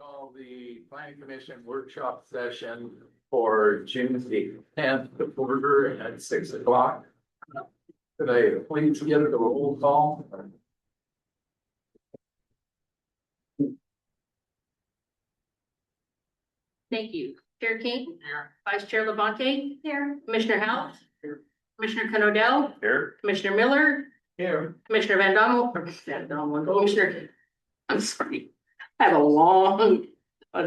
Call the planning commission workshop session for June the 10th to order at 6 o'clock. Could I please get the roll call? Thank you. Chair King. Here. Vice Chair Labonte. Here. Commissioner House. Here. Commissioner Canodell. Here. Commissioner Miller. Here. Commissioner Van Dommel. Commissioner, I'm sorry. I have an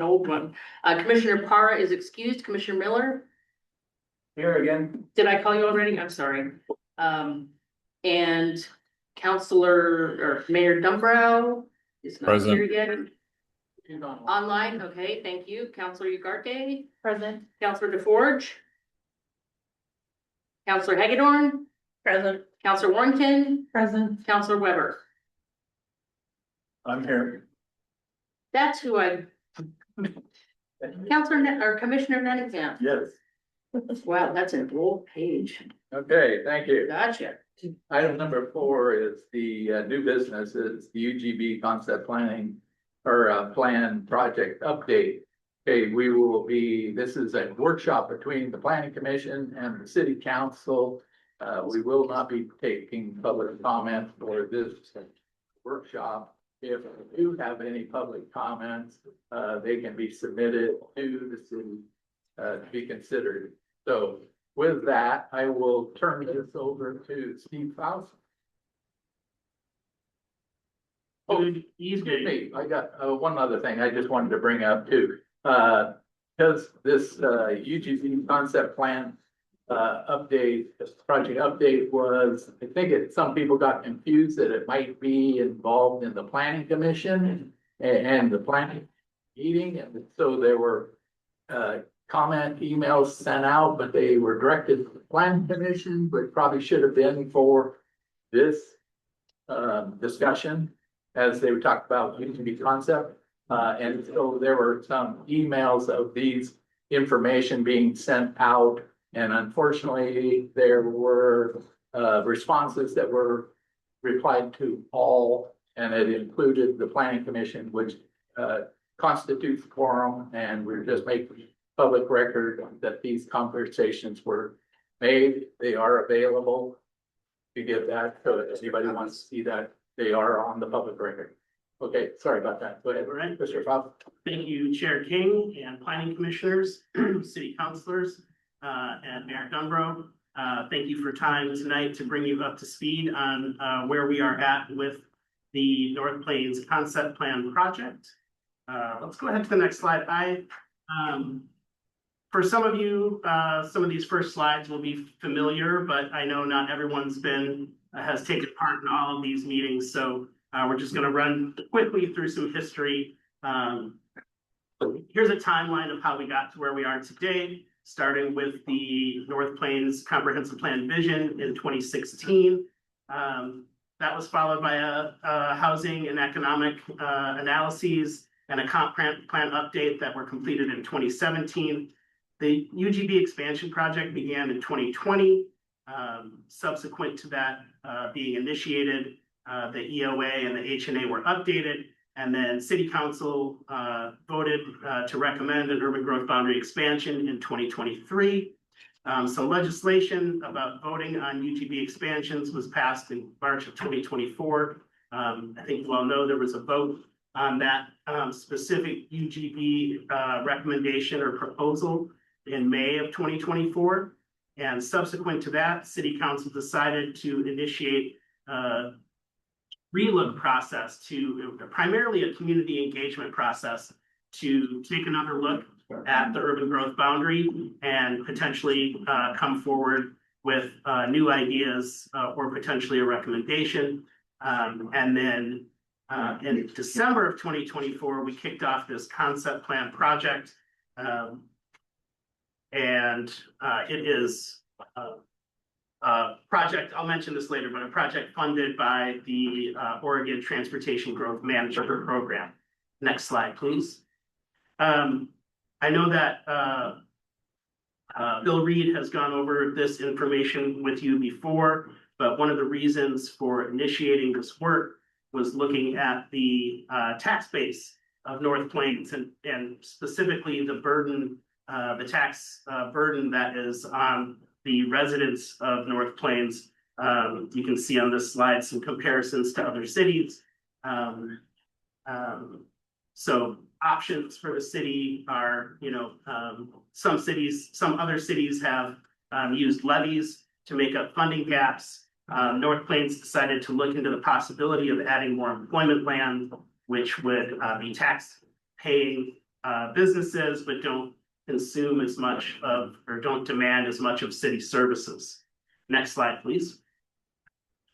old one. Commissioner Parra is excused. Commissioner Miller. Here again. Did I call you already? I'm sorry. And Counselor or Mayor Dumbrau is not Present. here yet. Online, okay, thank you. Counselor Ugarte. Present. Counselor DeForge. Counselor Hagedorn. Present. Counselor Warrington. Present. Counselor Weber. I'm here. That's who or Commissioner Nennekamp. Yes. Wow, that's an old page. Okay, thank you. Gotcha. Item number 4 is the new business, is the UGB concept planning or plan project update. Okay, this is a workshop between the planning commission and the city council. We will not be taking public comment for this workshop. If you have any public comments, they can be submitted to the city to be considered. So with that, I will turn this over to Steve Faust. Good Excuse evening. me, I got one other thing I just wanted to bring up too. Because this UGB concept plan this project update was, I think some people got confused that it might be involved in the planning commission and the planning meeting. And so there were comment emails sent out, but they were directed to the planning commission, but probably should have been for this discussion as they were talking about UGB concept. And so there were some emails of these information being sent out. And unfortunately, there were responses that were replied to all, and it included the planning commission, which constitutes the quorum. And we're just making public record that these conversations were made. They are available to get that. So if anybody wants to see that, they are on the public record. Okay, sorry about that. Go ahead. All right. Mr. Faust. Thank you, Chair King and planning commissioners, city councilors, and Mayor Dunbro. Thank you for time tonight to bring you up to speed on where we are at with the North Plains concept plan project. Let's go ahead to the next slide. For some of you, some of these first slides will be familiar, but I know not everyone's has taken part in all of these meetings. So we're just going to run quickly through some history. Here's a timeline of how we got to where we are today, starting with the North Plains Comprehensive Plan Vision in 2016. That was followed by a housing and economic analyses and a comp plan update that were completed in 2017. The UGB expansion project began in 2020. Subsequent to that being initiated, the EOA and the HNA were updated, and then City Council voted to recommend an urban growth boundary expansion in 2023. Some legislation about voting on UGB expansions was passed in March of 2024. I think you all know there was a vote on that specific UGB recommendation or proposal in May of 2024. And subsequent to that, City Council decided to initiate a relook process primarily a community engagement process to take another look at the urban growth boundary and potentially come forward with new ideas or potentially a recommendation. And then in December of 2024, we kicked off this concept plan project. And it is a project, I'll mention this later, but a project funded by the Oregon Transportation Growth Management Program. Next slide, please. I know that Bill Reed has gone over this information with you before, but one of the reasons for initiating this work was looking at the tax base of North Plains and specifically the burden, the tax burden that is on the residents of North Plains. You can see on this slide some comparisons to other cities. So options for the city are, some other cities have used levies to make up funding gaps. North Plains decided to look into the possibility of adding more employment land, which would be tax paying businesses, but don't consume as much of, or don't demand as much of city services. Next slide, please.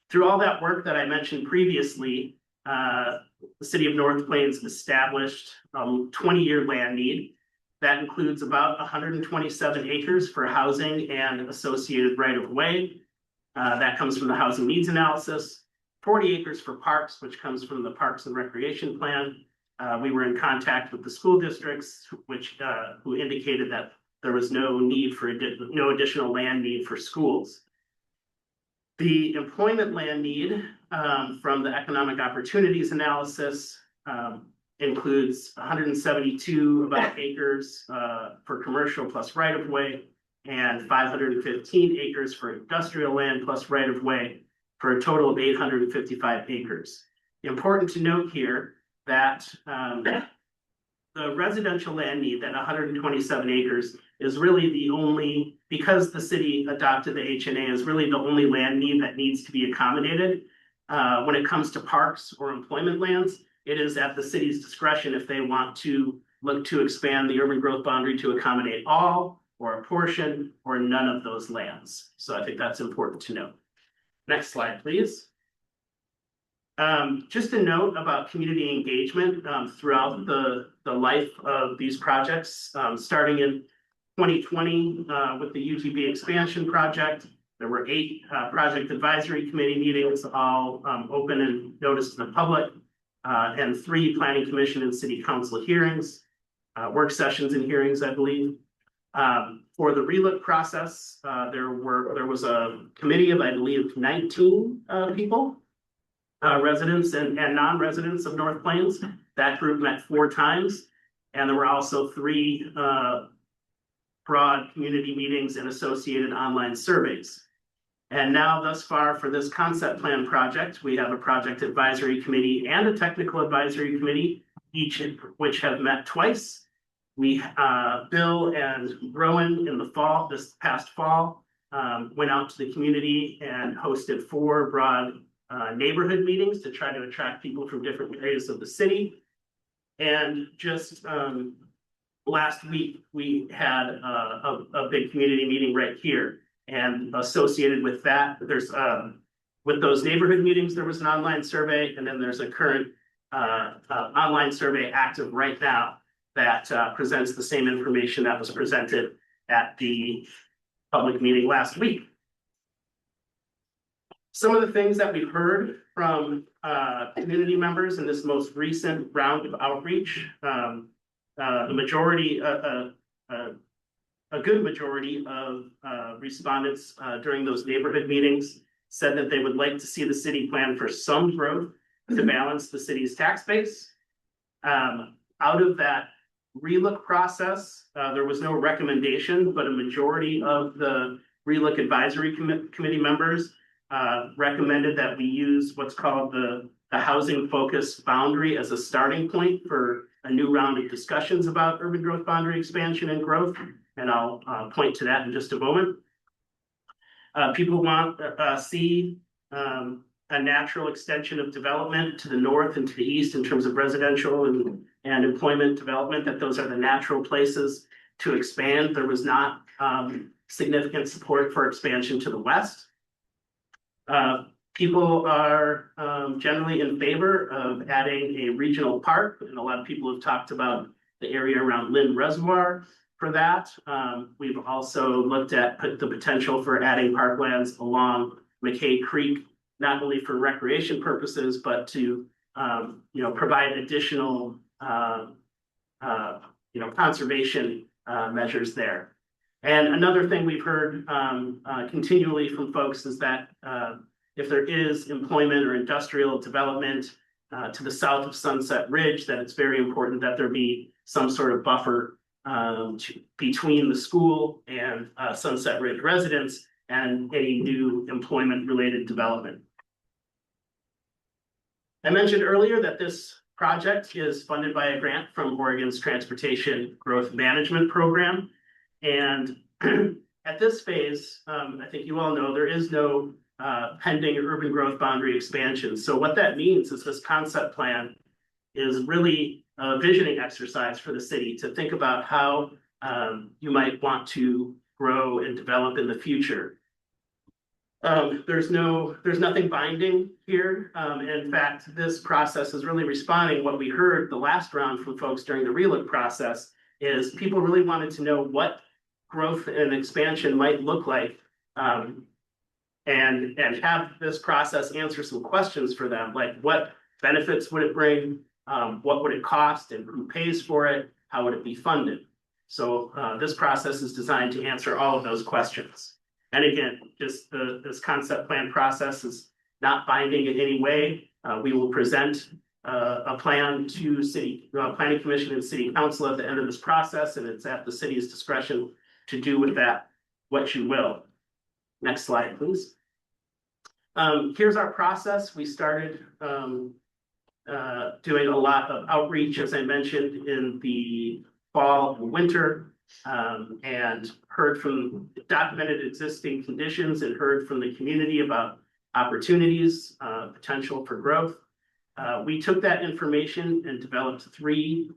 Through all that work that I mentioned previously, the city of North Plains established a 20-year land need. That includes about 127 acres for housing and associated right-of-way. That comes from the housing needs analysis. 40 acres for parks, which comes from the Parks and Recreation Plan. We were in contact with the school districts, who indicated that there was no additional land need for schools. The employment land need from the economic opportunities analysis includes 172 acres for commercial plus right-of-way and 515 acres for industrial land plus right-of-way for a total of 855 acres. Important to note here that the residential land need, that 127 acres, is really the only, because the city adopted the HNA, is really the only land need that needs to be accommodated. When it comes to parks or employment lands, it is at the city's discretion if they want to look to expand the urban growth boundary to accommodate all, or a portion, or none of those lands. So I think that's important to note. Next slide, please. Just a note about community engagement throughout the life of these projects. Starting in 2020 with the UGB expansion project, there were 8 project advisory committee meetings, all open and noticed to the public, and 3 planning commission and city council hearings, work sessions and hearings, I believe. For the relook process, there was a committee of, I believe, 19 people. Residents and non-residents of North Plains. That group met 4 times, and there were also 3 broad community meetings and associated online surveys. And now, thus far, for this concept plan project, we have a project advisory committee and a technical advisory committee, each of which have met twice. We, Bill and Rowan, in the fall, this past fall, went out to the community and hosted 4 broad neighborhood meetings to try to attract people from different areas of the city. And just last week, we had a big community meeting right here. And associated with that, there's with those neighborhood meetings, there was an online survey, and then there's a current online survey active right now that presents the same information that was presented at the public meeting last week. Some of the things that we've heard from community members in this most recent round of outreach, the majority, a good majority of respondents during those neighborhood meetings said that they would like to see the city plan for some growth to balance the city's tax base. Out of that relook process, there was no recommendation, but a majority of the relook advisory committee members recommended that we use what's called the housing focus boundary as a starting point for a new round of discussions about urban growth boundary expansion and growth. And I'll point to that in just a moment. People want to see a natural extension of development to the north and to the east in terms of residential and employment development, that those are the natural places to expand. There was not significant support for expansion to the west. People are generally in favor of adding a regional park, and a lot of people have talked about the area around Lynn Reservoir for that. We've also looked at the potential for adding parklands along McKay Creek, not only for recreation purposes, but to provide additional conservation measures there. And another thing we've heard continually from folks is that if there is employment or industrial development to the south of Sunset Ridge, that it's very important that there be some sort of buffer between the school and Sunset Ridge residents and any new employment-related development. I mentioned earlier that this project is funded by a grant from Oregon's Transportation Growth Management Program. And at this phase, I think you all know there is no pending urban growth boundary expansion. So what that means is this concept plan is really a visioning exercise for the city to think about how you might want to grow and develop in the future. There's nothing binding here. In fact, this process is really responding. What we heard the last round from folks during the relook process is people really wanted to know what growth and expansion might look like, and have this process answer some questions for them, like what benefits would it bring, what would it cost, and who pays for it, how would it be funded. So this process is designed to answer all of those questions. And again, just this concept plan process is not binding in any way. We will present a plan to City Planning Commission and City Council at the end of this process, and it's at the city's discretion to do with that what you will. Next slide, please. Here's our process. We started doing a lot of outreach, as I mentioned, in the fall and winter. And heard from documented existing conditions and heard from the community about opportunities, potential for growth. We took that information and developed 3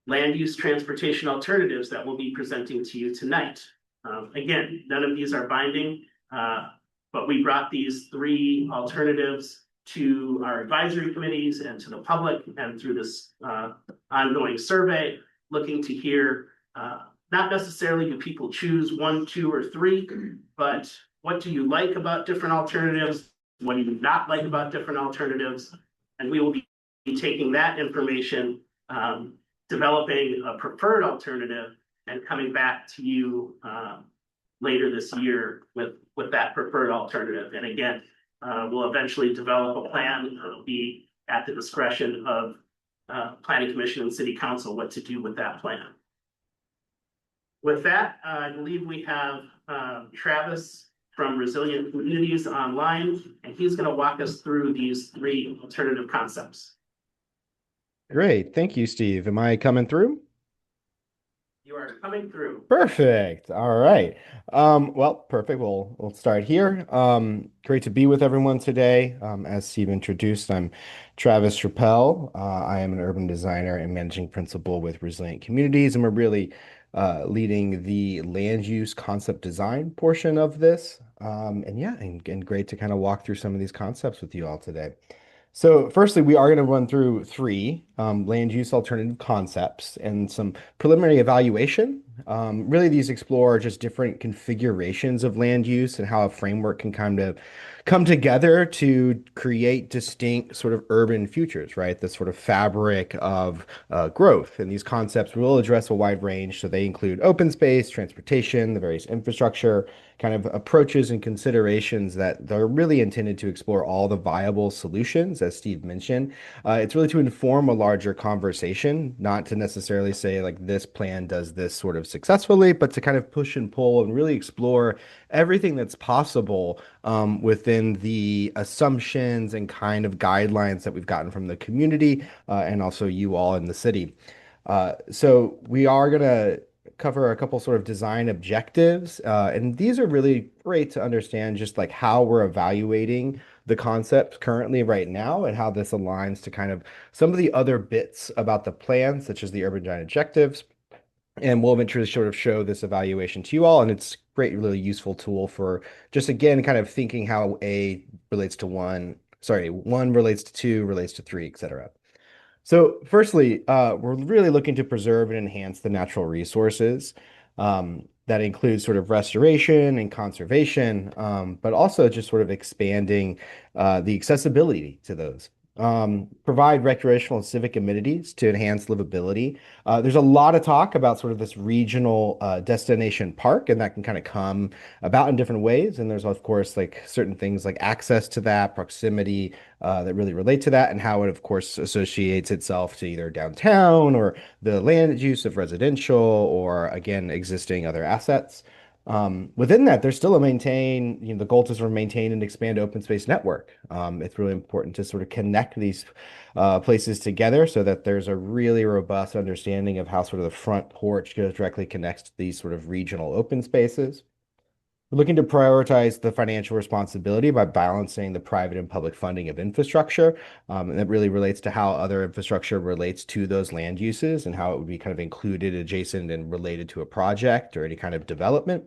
land use transportation alternatives that we'll be presenting to you tonight. Again, none of these are binding, but we brought these 3 alternatives to our advisory committees and to the public, and through this ongoing survey, looking to hear not necessarily do people choose 1, 2, or 3, but what do you like about different alternatives? What do you not like about different alternatives? And we will be taking that information, developing a preferred alternative, and coming back to you later this year with that preferred alternative. And again, we'll eventually develop a plan. It'll be at the discretion of Planning Commission and City Council what to do with that plan. With that, I believe we have Travis from Resilient Communities online, and he's going to walk us through these 3 alternative concepts. Great. Thank you, Steve. Am I coming through? You are coming through. Perfect. All right. Well, perfect. We'll start here. Great to be with everyone today. As Steve introduced, I'm Travis Chappell. I am an urban designer and managing principal with Resilient Communities, and we're really leading the land use concept design portion of this. And great to kind of walk through some of these concepts with you all today. So firstly, we are going to run through 3 land use alternative concepts and some preliminary evaluation. Really, these explore just different configurations of land use and how a framework can kind of come together to create distinct sort of urban futures, right? The sort of fabric of growth. And these concepts will address a wide range. So they include open space, transportation, the various infrastructure, kind of approaches and considerations that they're really intended to explore all the viable solutions, as Steve mentioned. It's really to inform a larger conversation, not to necessarily say like this plan does this sort of successfully, but to kind of push and pull and really explore everything that's possible within the assumptions and kind of guidelines that we've gotten from the community and also you all in the city. So we are going to cover a couple sort of design objectives, and these are really great to understand just like how we're evaluating the concept currently right now and how this aligns to kind of some of the other bits about the plan, such as the urban design objectives. And we'll eventually sort of show this evaluation to you all, and it's a great, really useful tool for just, again, kind of thinking how A relates to 1 relates to 2, relates to 3, etc. So firstly, we're really looking to preserve and enhance the natural resources. That includes sort of restoration and conservation, but also just sort of expanding the accessibility to those. provide recreational and civic amenities to enhance livability. There's a lot of talk about sort of this regional destination park, and that can kind of come about in different ways. And there's, of course, like certain things like access to that, proximity that really relate to that, and how it, of course, associates itself to either downtown or the land use of residential or, again, existing other assets. Within that, there's still a the goal to sort of maintain and expand open space network. It's really important to sort of connect these places together so that there's a really robust understanding of how sort of the front porch goes directly connects to these sort of regional open spaces. We're looking to prioritize the financial responsibility by balancing the private and public funding of infrastructure. And that really relates to how other infrastructure relates to those land uses and how it would be kind of included, adjacent, and related to a project or any kind of development.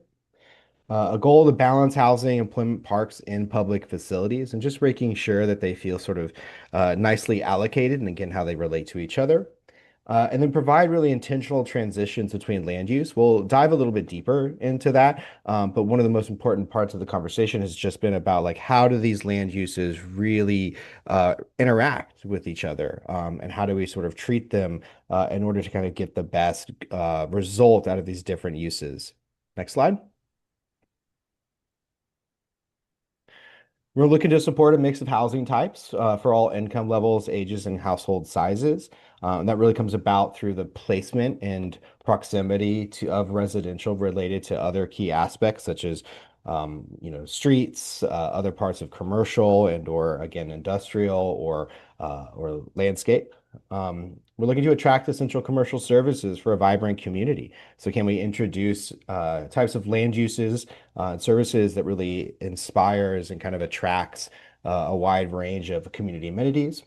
A goal to balance housing, employment, parks in public facilities, and just making sure that they feel sort of nicely allocated and again, how they relate to each other. And then provide really intentional transitions between land use. We'll dive a little bit deeper into that. But one of the most important parts of the conversation has just been about like how do these land uses really interact with each other? And how do we sort of treat them in order to kind of get the best result out of these different uses? Next slide. We're looking to support a mix of housing types for all income levels, ages, and household sizes. And that really comes about through the placement and proximity of residential related to other key aspects such as streets, other parts of commercial and or again industrial or landscape. We're looking to attract essential commercial services for a vibrant community. So can we introduce types of land uses and services that really inspires and kind of attracts a wide range of community amenities?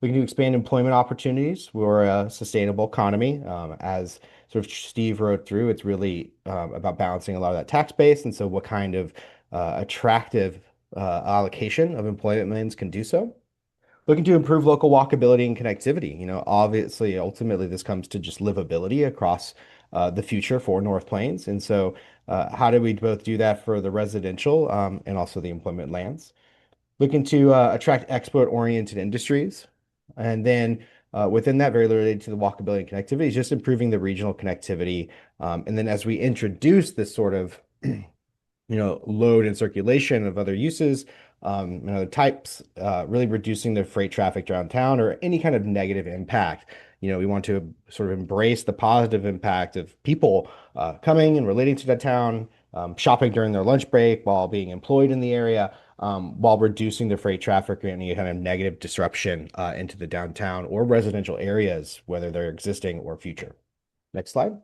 We can expand employment opportunities for a sustainable economy. As sort of Steve wrote through, it's really about balancing a lot of that tax base. And so what kind of attractive allocation of employment lands can do so? Looking to improve local walkability and connectivity. Obviously, ultimately, this comes to just livability across the future for North Plains. And so how do we both do that for the residential and also the employment lands? Looking to attract export-oriented industries. And then within that, very related to the walkability and connectivity, is just improving the regional connectivity. And then as we introduce this sort of load and circulation of other uses, and other types, really reducing the freight traffic downtown or any kind of negative impact. We want to sort of embrace the positive impact of people coming and relating to the town, shopping during their lunch break while being employed in the area, while reducing the freight traffic or any kind of negative disruption into the downtown or residential areas, whether they're existing or future. Next slide.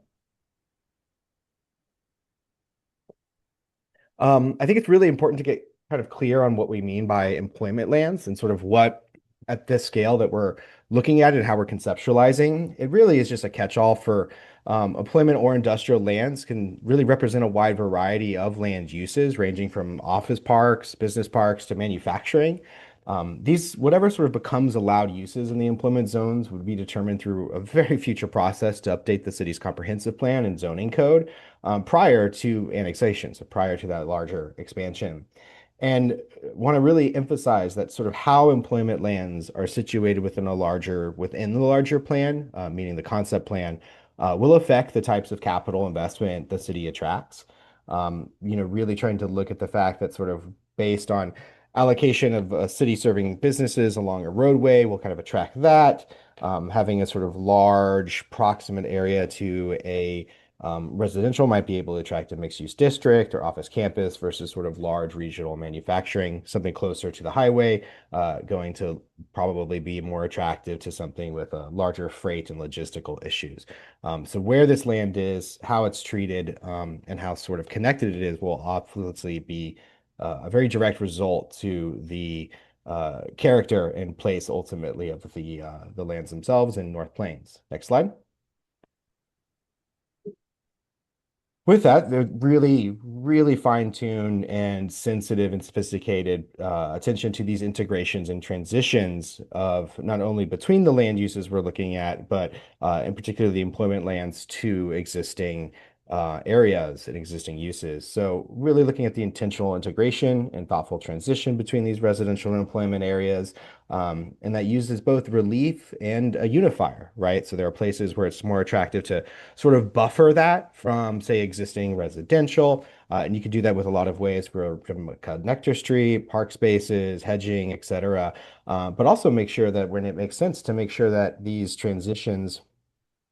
I think it's really important to get kind of clear on what we mean by employment lands and sort of what at this scale that we're looking at and how we're conceptualizing. It really is just a catch-all for employment or industrial lands can really represent a wide variety of land uses ranging from office parks, business parks to manufacturing. Whatever sort of becomes allowed uses in the employment zones would be determined through a very future process to update the city's comprehensive plan and zoning code prior to annexation, so prior to that larger expansion. And want to really emphasize that sort of how employment lands are situated within the larger plan, meaning the concept plan, will affect the types of capital investment the city attracts. Really trying to look at the fact that sort of based on allocation of a city serving businesses along a roadway will kind of attract that. Having a sort of large proximate area to a residential might be able to attract a mixed-use district or office campus versus sort of large regional manufacturing, something closer to the highway, going to probably be more attractive to something with a larger freight and logistical issues. So where this land is, how it's treated, and how sort of connected it is will obviously be a very direct result to the character and place ultimately of the lands themselves in North Plains. Next slide. With that, they're really, really fine-tuned and sensitive and sophisticated attention to these integrations and transitions of not only between the land uses we're looking at, but in particular the employment lands to existing areas and existing uses. So really looking at the intentional integration and thoughtful transition between these residential and employment areas. And that uses both relief and a unifier, right? So there are places where it's more attractive to sort of buffer that from, say, existing residential. And you can do that with a lot of ways from a connector street, park spaces, hedging, et cetera. But also make sure that when it makes sense to make sure that these transitions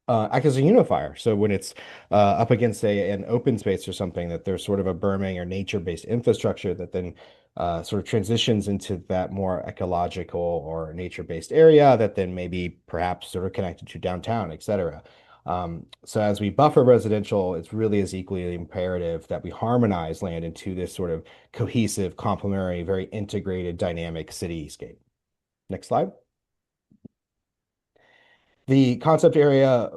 act as a unifier. So when it's up against an open space or something, that there's sort of a berming or nature-based infrastructure that then sort of transitions into that more ecological or nature-based area that then maybe perhaps sort of connected to downtown, et cetera. So as we buffer residential, it's really as equally imperative that we harmonize land into this sort of cohesive, complementary, very integrated, dynamic cityscape. Next slide. The concept area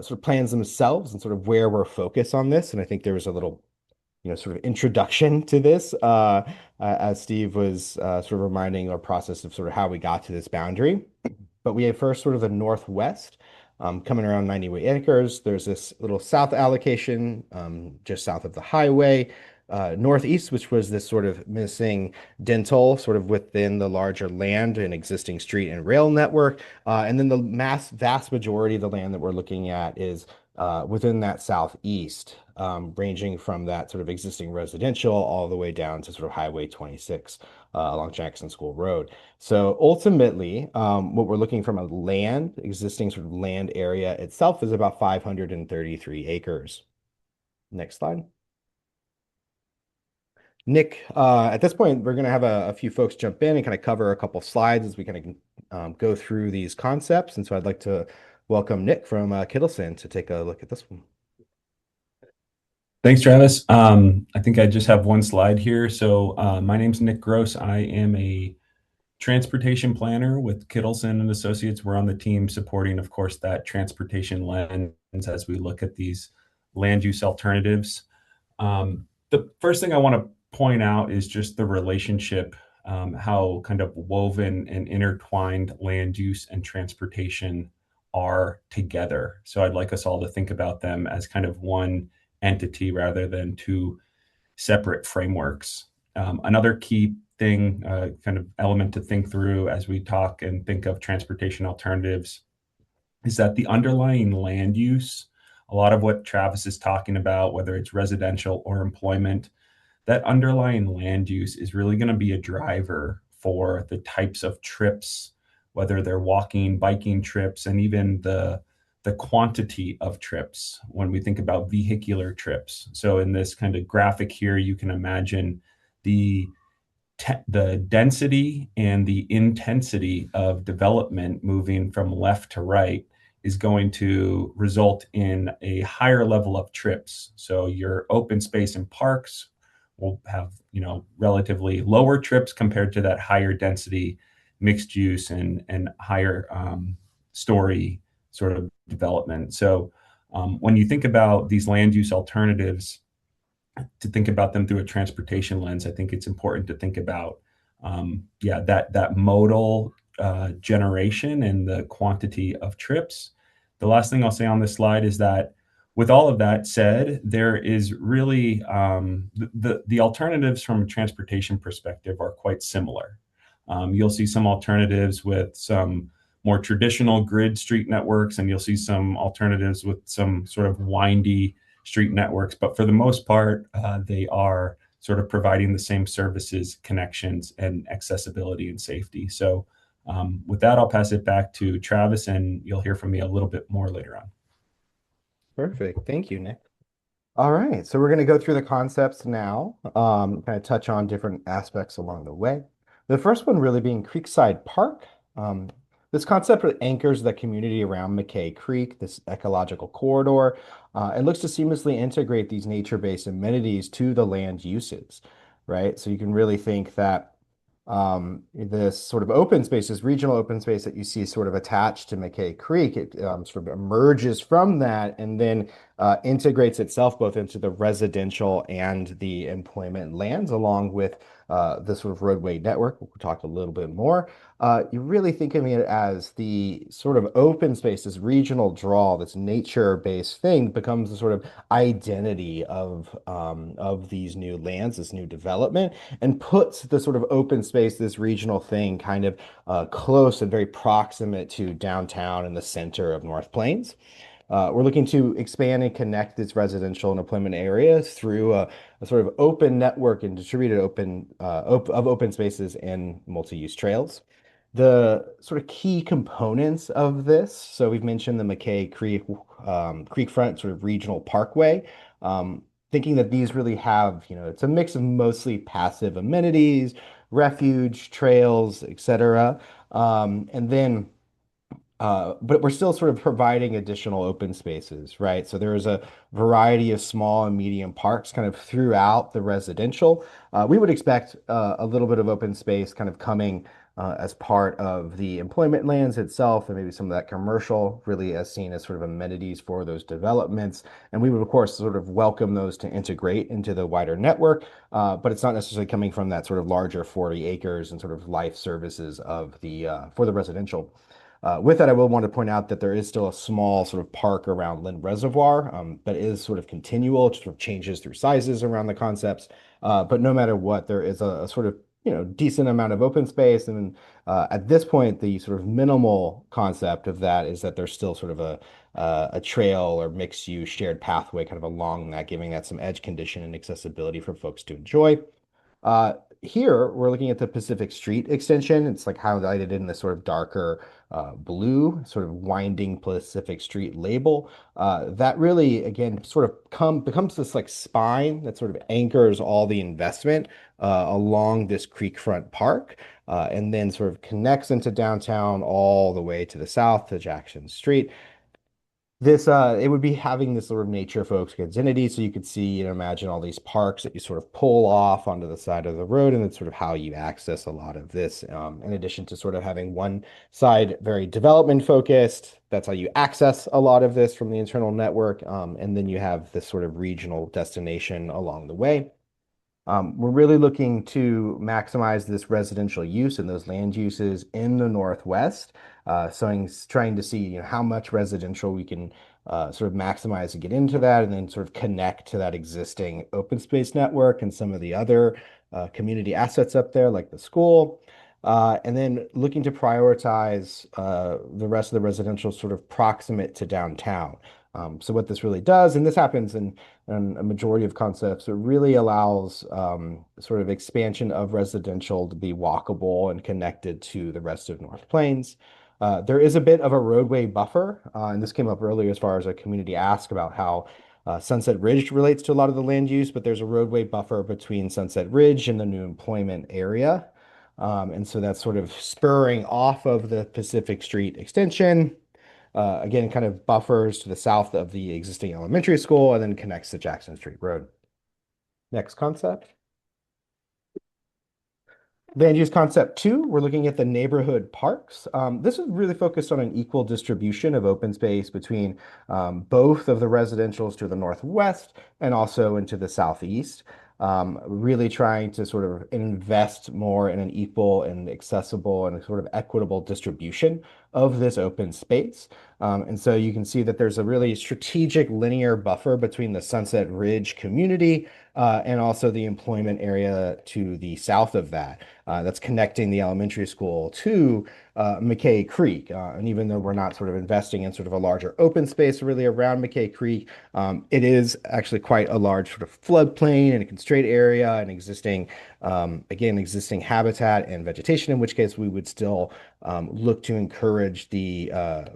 sort of plans themselves and sort of where we're focused on this. And I think there was a little, sort of introduction to this as Steve was sort of reminding our process of sort of how we got to this boundary. But we have first sort of the northwest coming around 98 acres. There's this little south allocation just south of the highway. Northeast, which was this sort of missing dental sort of within the larger land and existing street and rail network. And then the vast majority of the land that we're looking at is within that southeast, ranging from that sort of existing residential all the way down to sort of Highway 26 along Jackson School Road. So ultimately, what we're looking from a existing sort of land area itself is about 533 acres. Next slide. Nick, at this point, we're going to have a few folks jump in and kind of cover a couple slides as we kind of go through these concepts. And so I'd like to welcome Nick from Kittleson to take a look at this one. Thanks, Travis. I think I just have one slide here. So my name's Nick Gross. I am a transportation planner with Kittleson and Associates. We're on the team supporting, of course, that transportation lens as we look at these land use alternatives. The first thing I want to point out is just the relationship, how kind of woven and intertwined land use and transportation are together. So I'd like us all to think about them as kind of one entity rather than two separate frameworks. Another key thing, kind of element to think through as we talk and think of transportation alternatives is that the underlying land use, a lot of what Travis is talking about, whether it's residential or employment, that underlying land use is really going to be a driver for the types of trips, whether they're walking, biking trips, and even the quantity of trips when we think about vehicular trips. So in this kind of graphic here, you can imagine the density and the intensity of development moving from left to right is going to result in a higher level of trips. So your open space and parks will have, relatively lower trips compared to that higher density mixed use and higher story sort of development. So when you think about these land use alternatives, to think about them through a transportation lens, I think it's important to think about, that modal generation and the quantity of trips. The last thing I'll say on this slide is that with all of that said, there is really the alternatives from a transportation perspective are quite similar. You'll see some alternatives with some more traditional grid street networks, and you'll see some alternatives with some sort of windy street networks. But for the most part, they are sort of providing the same services, connections, and accessibility and safety. So with that, I'll pass it back to Travis, and you'll hear from me a little bit more later on. Perfect. Thank you, Nick. All right. So we're going to go through the concepts now, kind of touch on different aspects along the way. The first one really being Creekside Park. This concept anchors the community around McKay Creek, this ecological corridor, and looks to seamlessly integrate these nature-based amenities to the land uses, right? So you can really think that this sort of open space, this regional open space that you see sort of attached to McKay Creek, it sort of emerges from that and then integrates itself both into the residential and the employment lands, along with the sort of roadway network. We'll talk a little bit more. You really think of it as the sort of open space, this regional draw, this nature-based thing becomes the sort of identity of these new lands, this new development, and puts the sort of open space, this regional thing, kind of close and very proximate to downtown in the center of North Plains. We're looking to expand and connect its residential and employment areas through a sort of open network and distributed of open spaces and multi-use trails. The sort of key components of this, so we've mentioned the McKay Creekfront sort of regional parkway. Thinking that these really have, it's a mix of mostly passive amenities, refuge, trails, etc. And then but we're still sort of providing additional open spaces, right? So there is a variety of small and medium parks kind of throughout the residential. We would expect a little bit of open space kind of coming as part of the employment lands itself, and maybe some of that commercial really as seen as sort of amenities for those developments. And we would, of course, sort of welcome those to integrate into the wider network, but it's not necessarily coming from that sort of larger 40 acres and sort of life services of the for the residential. With that, I will want to point out that there is still a small sort of park around Lynn Reservoir that is sort of continual. It sort of changes through sizes around the concepts. But no matter what, there is a sort of decent amount of open space. And at this point, the sort of minimal concept of that is that there's still sort of a trail or mixed use shared pathway kind of along that, giving that some edge condition and accessibility for folks to enjoy. Here, we're looking at the Pacific Street extension. It's like highlighted in this sort of darker blue, sort of winding Pacific Street label. That really, again, sort of becomes this like spine that sort of anchors all the investment along this creekfront park, and then sort of connects into downtown all the way to the south to Jackson Street. This it would be having this sort of nature focused identity, so you could see and imagine all these parks that you sort of pull off onto the side of the road, and that's sort of how you access a lot of this. In addition to sort of having one side very development focused, that's how you access a lot of this from the internal network, and then you have this sort of regional destination along the way. We're really looking to maximize this residential use and those land uses in the Northwest. So trying to see how much residential we can sort of maximize and get into that, and then sort of connect to that existing open space network and some of the other community assets up there, like the school. And then looking to prioritize the rest of the residential sort of proximate to downtown. So what this really does, and this happens in a majority of concepts, it really allows sort of expansion of residential to be walkable and connected to the rest of North Plains. There is a bit of a roadway buffer, and this came up earlier as far as a community ask about how Sunset Ridge relates to a lot of the land use, but there's a roadway buffer between Sunset Ridge and the new employment area. And so that's sort of spurring off of the Pacific Street extension. Again, kind of buffers to the south of the existing elementary school and then connects to Jackson Street Road. Next concept. Land use concept 2, we're looking at the neighborhood parks. This is really focused on an equal distribution of open space between both of the residentials to the northwest and also into the southeast. Really trying to sort of invest more in an equal and accessible and sort of equitable distribution of this open space. And so you can see that there's a really strategic linear buffer between the Sunset Ridge community and also the employment area to the south of that. That's connecting the elementary school to McKay Creek. And even though we're not sort of investing in sort of a larger open space really around McKay Creek, it is actually quite a large sort of floodplain and a constrained area and existing, again, existing habitat and vegetation, in which case we would still look to encourage the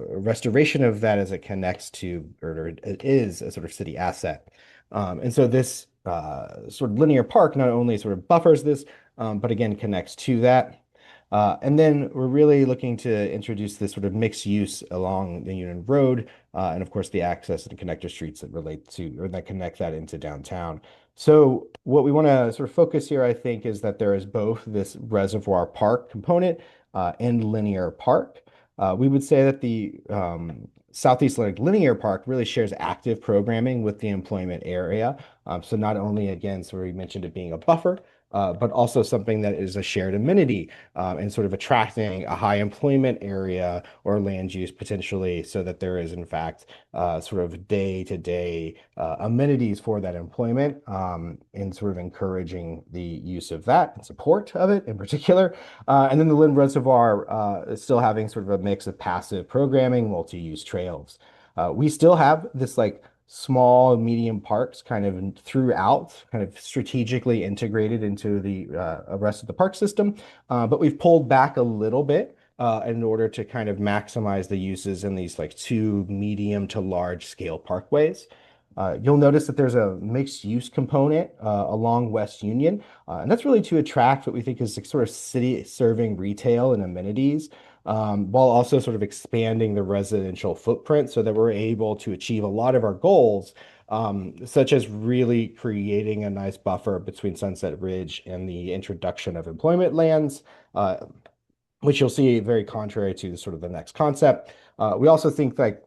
restoration of that as it connects to, or it is a sort of city asset. And so this sort of linear park not only sort of buffers this, but again, connects to that. And then we're really looking to introduce this sort of mixed use along the Union Road, and of course the access and connector streets that relate to, or that connect that into downtown. So what we want to sort of focus here, I think, is that there is both this reservoir park component and linear park. We would say that the Southeast Atlantic Linear Park really shares active programming with the employment area. So not only, again, so we mentioned it being a buffer, but also something that is a shared amenity and sort of attracting a high employment area or land use potentially so that there is, in fact, sort of day-to-day amenities for that employment and sort of encouraging the use of that and support of it in particular. And then the Lynn Reservoir is still having sort of a mix of passive programming, multi-use trails. We still have this like small, medium parks kind of throughout, kind of strategically integrated into the rest of the park system. But we've pulled back a little bit in order to kind of maximize the uses in these like two medium to large scale parkways. You'll notice that there's a mixed use component along West Union, and that's really to attract what we think is like sort of city serving retail and amenities, while also sort of expanding the residential footprint so that we're able to achieve a lot of our goals, such as really creating a nice buffer between Sunset Ridge and the introduction of employment lands, which you'll see very contrary to sort of the next concept. We also think like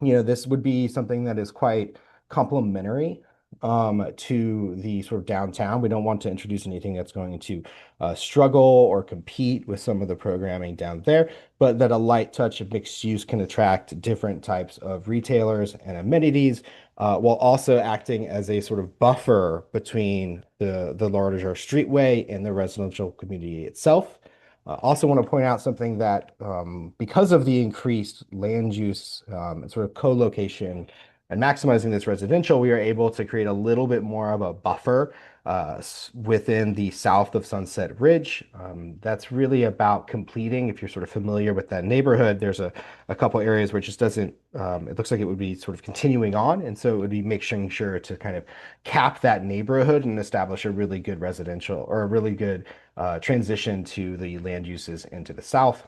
this would be something that is quite complementary to the sort of downtown. We don't want to introduce anything that's going to struggle or compete with some of the programming down there, but that a light touch of mixed use can attract different types of retailers and amenities, while also acting as a sort of buffer between the larger streetway and the residential community itself. Also want to point out something that because of the increased land use and sort of co-location and maximizing this residential, we are able to create a little bit more of a buffer within the south of Sunset Ridge. That's really about completing, if you're sort of familiar with that neighborhood, there's a couple areas where it just doesn't, it looks like it would be sort of continuing on. And so it would be making sure to kind of cap that neighborhood and establish a really good residential or a really good transition to the land uses into the south.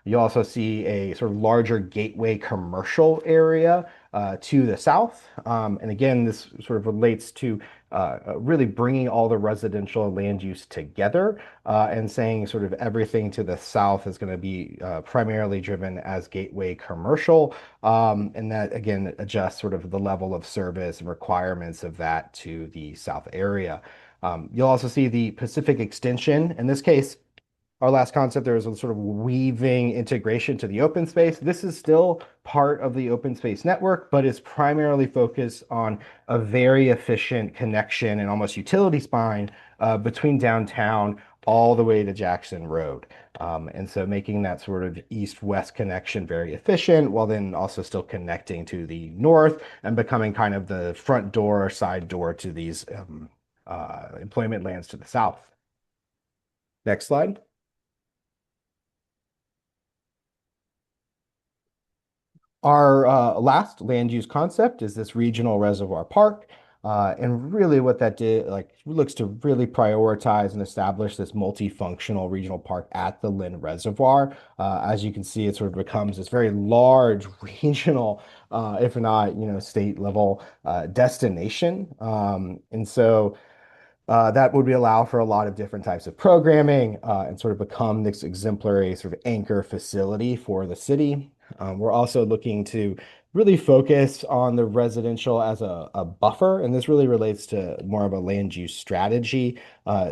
You also see a sort of larger gateway commercial area to the south. And again, this sort of relates to really bringing all the residential land use together and saying sort of everything to the south is going to be primarily driven as gateway commercial. And that, again, adjusts sort of the level of service and requirements of that to the south area. You'll also see the Pacific Extension. In this case, our last concept, there is a sort of weaving integration to the open space. This is still part of the open space network, but is primarily focused on a very efficient connection and almost utility spine between downtown all the way to Jackson Road. And so making that sort of east-west connection very efficient, while then also still connecting to the north and becoming kind of the front door or side door to these employment lands to the south. Next slide. Our last land use concept is this regional reservoir park. And really what that did, like, looks to really prioritize and establish this multifunctional regional park at the Lynn Reservoir. As you can see, it sort of becomes this very large regional, if not, state level destination. And so that would allow for a lot of different types of programming and sort of become this exemplary sort of anchor facility for the city. We're also looking to really focus on the residential as a buffer, and this really relates to more of a land use strategy,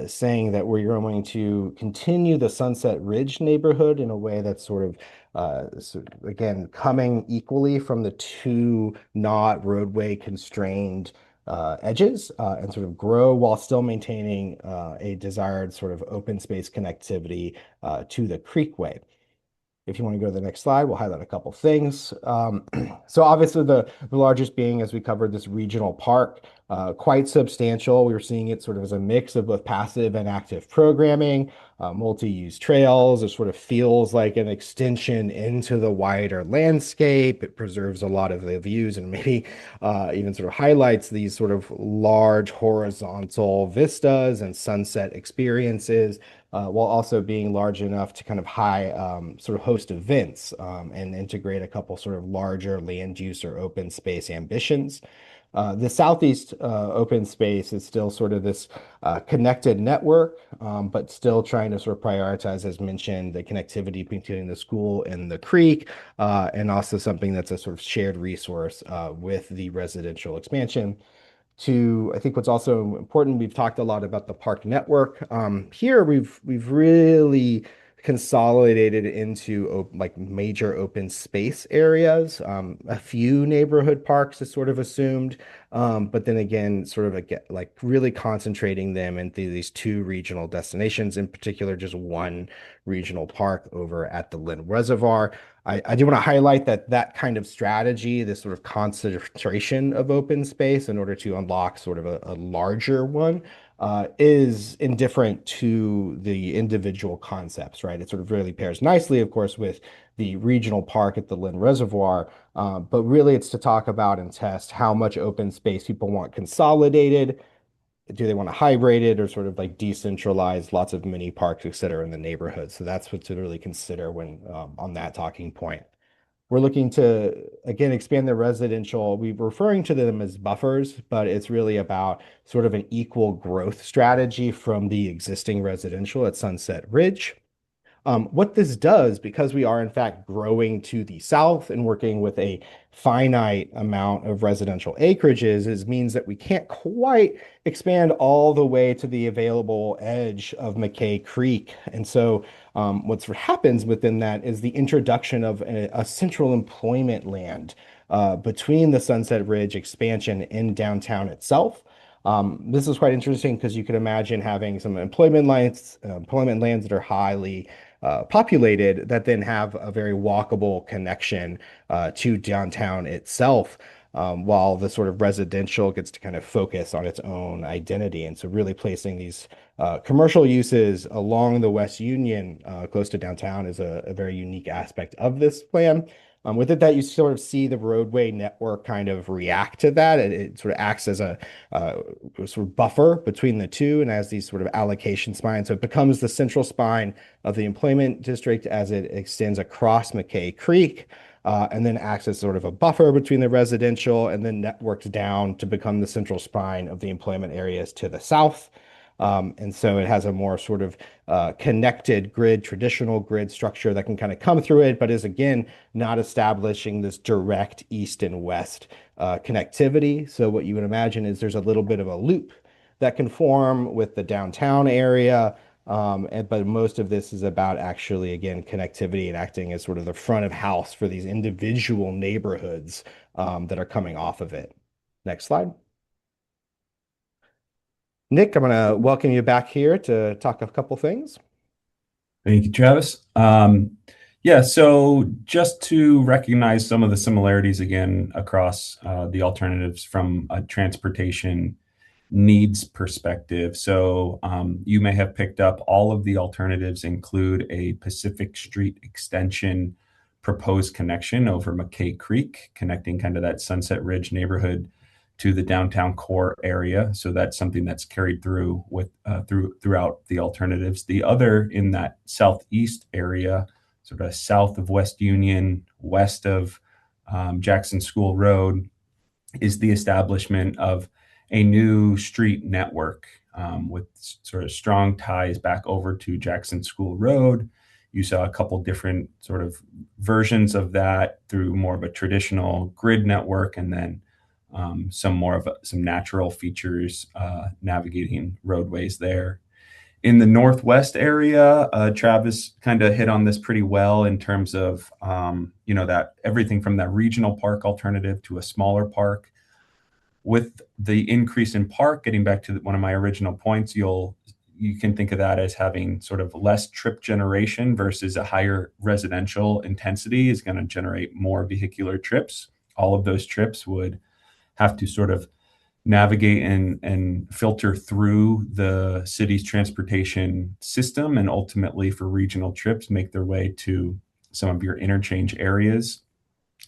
saying that we're going to continue the Sunset Ridge neighborhood in a way that's sort of, again, coming equally from the two not roadway constrained edges and sort of grow while still maintaining a desired sort of open space connectivity to the Creekway. If you want to go to the next slide, we'll highlight a couple things. So obviously the largest being, as we covered, this regional park, quite substantial. We were seeing it sort of as a mix of both passive and active programming, multi-use trails. It sort of feels like an extension into the wider landscape. It preserves a lot of the views and maybe even sort of highlights these sort of large horizontal vistas and sunset experiences, while also being large enough to kind of sort of host events and integrate a couple sort of larger land use or open space ambitions. The Southeast open space is still sort of this connected network, but still trying to sort of prioritize, as mentioned, the connectivity between the school and the creek, and also something that's a sort of shared resource with the residential expansion. I think what's also important, we've talked a lot about the park network. Here we've really consolidated into like major open space areas. A few neighborhood parks is sort of assumed, but then again, sort of like really concentrating them into these two regional destinations, in particular, just one regional park over at the Lynn Reservoir. I do want to highlight that kind of strategy, this sort of concentration of open space in order to unlock sort of a larger one, is indifferent to the individual concepts, right? It sort of really pairs nicely, of course, with the regional park at the Lynn Reservoir, but really it's to talk about and test how much open space people want consolidated. Do they want to hybrid it or sort of like decentralized, lots of mini parks, et cetera, in the neighborhood? So that's what to really consider when on that talking point. We're looking to, again, expand the residential. We're referring to them as buffers, but it's really about sort of an equal growth strategy from the existing residential at Sunset Ridge. What this does, because we are in fact growing to the south and working with a finite amount of residential acreages, is means that we can't quite expand all the way to the available edge of McKay Creek. And so what happens within that is the introduction of a central employment land between the Sunset Ridge expansion in downtown itself. This is quite interesting because you could imagine having some employment lands that are highly populated that then have a very walkable connection to downtown itself, while the sort of residential gets to kind of focus on its own identity. And so really placing these commercial uses along the West Union close to downtown is a very unique aspect of this plan. With it, that you sort of see the roadway network kind of react to that. It sort of acts as a sort of buffer between the two and as these sort of allocation spines. So it becomes the central spine of the employment district as it extends across McKay Creek, and then acts as sort of a buffer between the residential and then networks down to become the central spine of the employment areas to the south. And so it has a more sort of connected grid, traditional grid structure that can kind of come through it, but is again not establishing this direct east and west connectivity. So what you would imagine is there's a little bit of a loop that can form with the downtown area. But most of this is about actually, again, connectivity and acting as sort of the front of house for these individual neighborhoods that are coming off of it. Next slide. Nick, I'm going to welcome you back here to talk a couple things. Thank you, Travis. So just to recognize some of the similarities again across the alternatives from a transportation needs perspective. So you may have picked up all of the alternatives include a Pacific Street extension proposed connection over McKay Creek, connecting kind of that Sunset Ridge neighborhood to the downtown core area. So that's something that's carried through with throughout the alternatives. The other in that southeast area, sort of south of West Union, west of Jackson School Road, is the establishment of a new street network with sort of strong ties back over to Jackson School Road. You saw a couple different sort of versions of that through more of a traditional grid network, and then some natural features navigating roadways there. In the northwest area, Travis kind of hit on this pretty well in terms of that everything from that regional park alternative to a smaller park. With the increase in park, getting back to one of my original points, you can think of that as having sort of less trip generation versus a higher residential intensity is going to generate more vehicular trips. All of those trips would have to sort of navigate and filter through the city's transportation system, and ultimately for regional trips make their way to some of your interchange areas.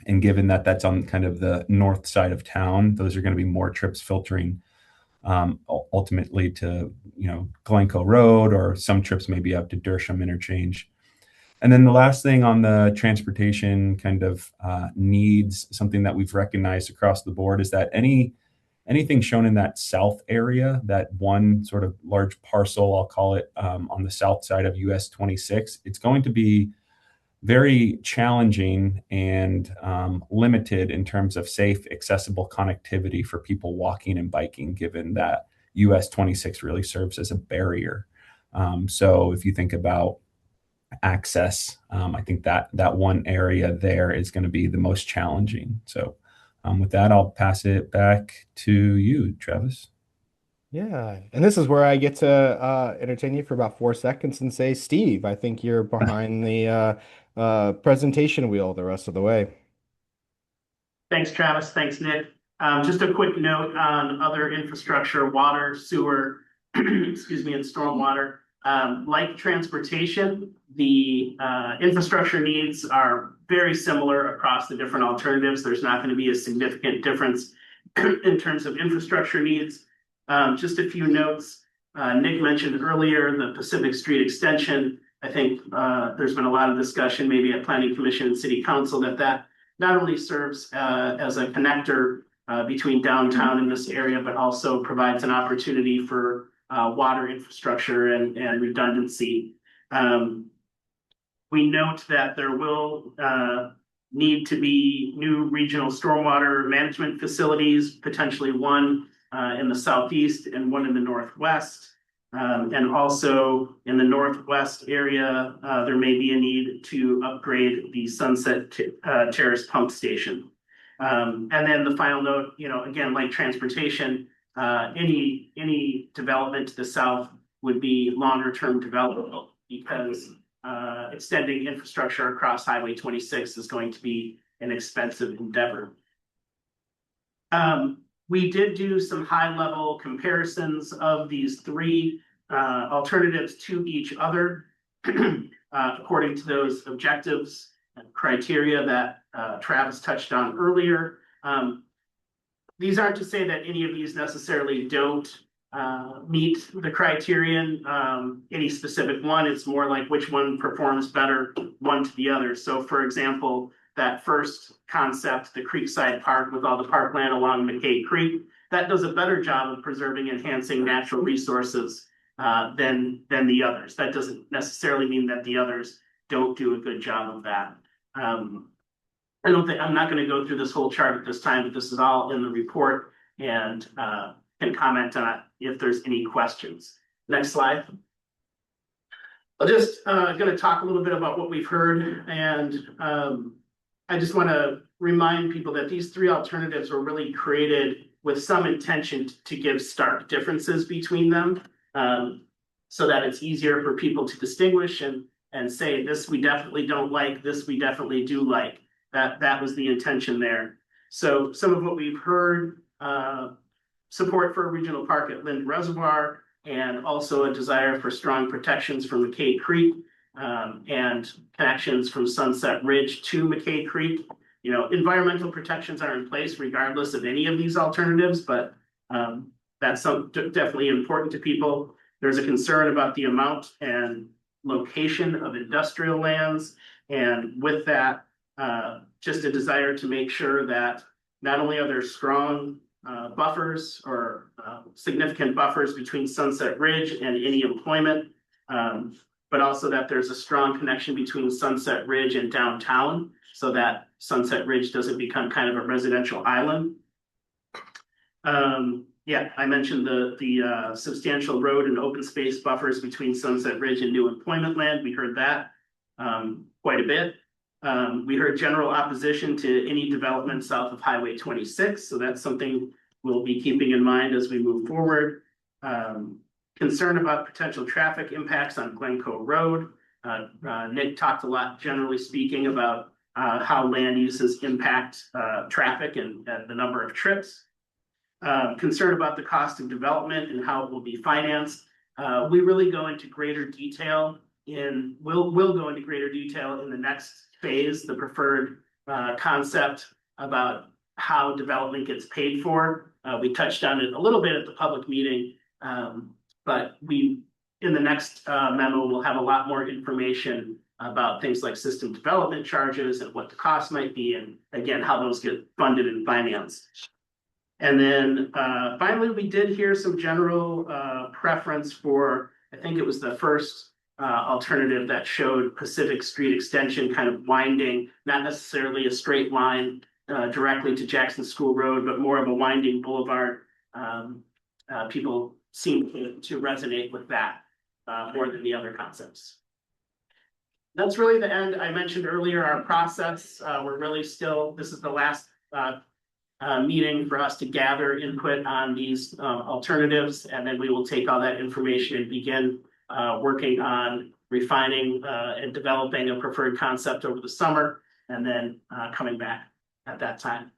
And given that that's on kind of the north side of town, those are going to be more trips filtering ultimately to Glencoe Road, or some trips maybe up to Dersham interchange. And then the last thing on the transportation kind of needs, something that we've recognized across the board, is that any anything shown in that south area, that one sort of large parcel, I'll call it, on the south side of US 26, it's going to be very challenging and limited in terms of safe, accessible connectivity for people walking and biking, given that US 26 really serves as a barrier. So if you think about access, I think that one area there is going to be the most challenging. So with that, I'll pass it back to you, Travis. Yeah, and this is where I get to entertain you for about 4 seconds and say, Steve, I think you're behind the presentation wheel the rest of the way. Thanks, Travis. Thanks, Nick. Just a quick note on other infrastructure, water, sewer, excuse me, and stormwater. Like transportation, the infrastructure needs are very similar across the different alternatives. There's not going to be a significant difference in terms of infrastructure needs. Just a few notes. Nick mentioned earlier the Pacific Street extension. I think there's been a lot of discussion, maybe at Planning Commission and City Council, that not only serves as a connector between downtown and this area, but also provides an opportunity for water infrastructure and redundancy. We note that there will need to be new regional stormwater management facilities, potentially one in the southeast and one in the northwest. And also in the northwest area, there may be a need to upgrade the Sunset Terrace pump station. And then the final note, again, like transportation, any development to the south would be longer term development, because extending infrastructure across Highway 26 is going to be an expensive endeavor. We did do some high level comparisons of these three alternatives to each other according to those objectives and criteria that Travis touched on earlier. These aren't to say that any of these necessarily don't meet the criterion, any specific one. It's more like which one performs better one to the other. So for example, that first concept, the Creekside Park with all the parkland along McKay Creek, that does a better job of preserving and enhancing natural resources than the others. That doesn't necessarily mean that the others don't do a good job of that. I'm not going to go through this whole chart at this time, but this is all in the report, and can comment on it if there's any questions. Next slide. I'm just going to talk a little bit about what we've heard, and I just want to remind people that these three alternatives were really created with some intention to give stark differences between them, so that it's easier for people to distinguish and say, this we definitely don't like, this we definitely do like. That was the intention there. So some of what we've heard, support for a regional park at Lind Reservoir, and also a desire for strong protections from McKay Creek, and connections from Sunset Ridge to McKay Creek. Environmental protections are in place regardless of any of these alternatives, but that's definitely important to people. There's a concern about the amount and location of industrial lands, and with that, just a desire to make sure that not only are there strong buffers or significant buffers between Sunset Ridge and any employment, but also that there's a strong connection between Sunset Ridge and downtown, so that Sunset Ridge doesn't become kind of a residential island. Yeah, I mentioned the substantial road and open space buffers between Sunset Ridge and new employment land. We heard that quite a bit. We heard general opposition to any development south of Highway 26, so that's something we'll be keeping in mind as we move forward. Concern about potential traffic impacts on Glencoe Road. Nick talked a lot, generally speaking, about how land uses impact traffic and the number of trips. Concern about the cost of development and how it will be financed. We really go into greater detail we'll go into greater detail in the next phase, the preferred concept about how development gets paid for. We touched on it a little bit at the public meeting, but in the next memo, we'll have a lot more information about things like system development charges and what the cost might be, and again, how those get funded and financed. And then finally, we did hear some general preference for, I think it was the first alternative that showed Pacific Street Extension kind of winding, not necessarily a straight line directly to Jackson School Road, but more of a winding boulevard. People seem to resonate with that more than the other concepts. That's really the end. I mentioned earlier our process. We're really still, this is the last meeting for us to gather input on these alternatives, and then we will take all that information and begin working on refining and developing a preferred concept over the summer, and then coming back at that time.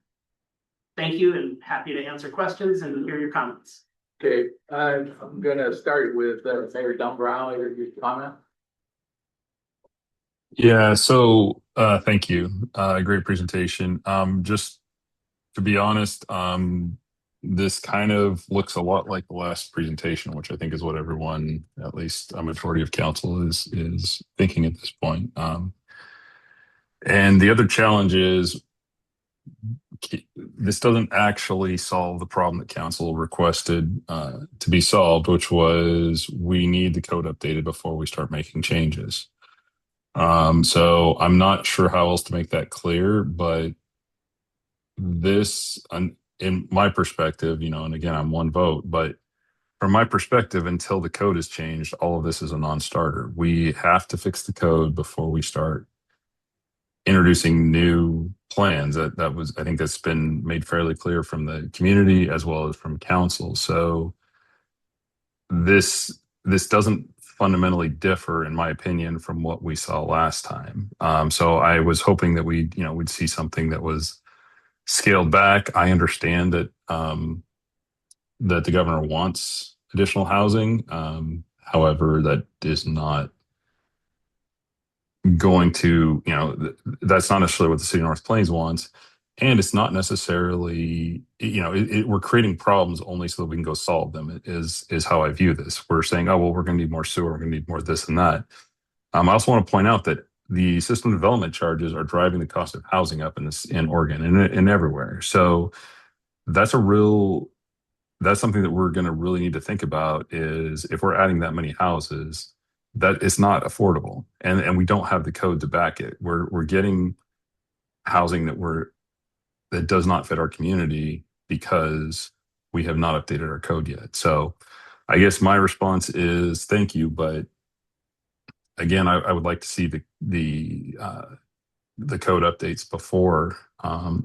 Thank you, and happy to answer questions and hear your comments. Okay, I'm gonna start with Mayor Dumbrau, your comment. Yeah, so thank you. Great presentation. Just to be honest, this kind of looks a lot like the last presentation, which I think is what everyone, at least a majority of council, is thinking at this point. And the other challenge is this doesn't actually solve the problem that council requested to be solved, which was we need the code updated before we start making changes. So I'm not sure how else to make that clear, but this, in my perspective, you know, and again, I'm one vote, but from my perspective, until the code is changed, all of this is a non-starter. We have to fix the code before we start introducing new plans. That was, I think that's been made fairly clear from the community as well as from council. So this doesn't fundamentally differ, in my opinion, from what we saw last time. So I was hoping that we'd see something that was scaled back. I understand that that the governor wants additional housing. However, that is not going to, that's not necessarily what the city of North Plains wants. And it's not necessarily, we're creating problems only so that we can go solve them, is how I view this. We're saying, oh, well, we're going to need more sewer, we're going to need more this and that. I also want to point out that the system development charges are driving the cost of housing up in Oregon and everywhere. So that's something that we're going to really need to think about, is if we're adding that many houses, that it's not affordable, and we don't have the code to back it. We're getting housing that does not fit our community because we have not updated our code yet. So I guess my response is thank you, but again, I would like to see the code updates before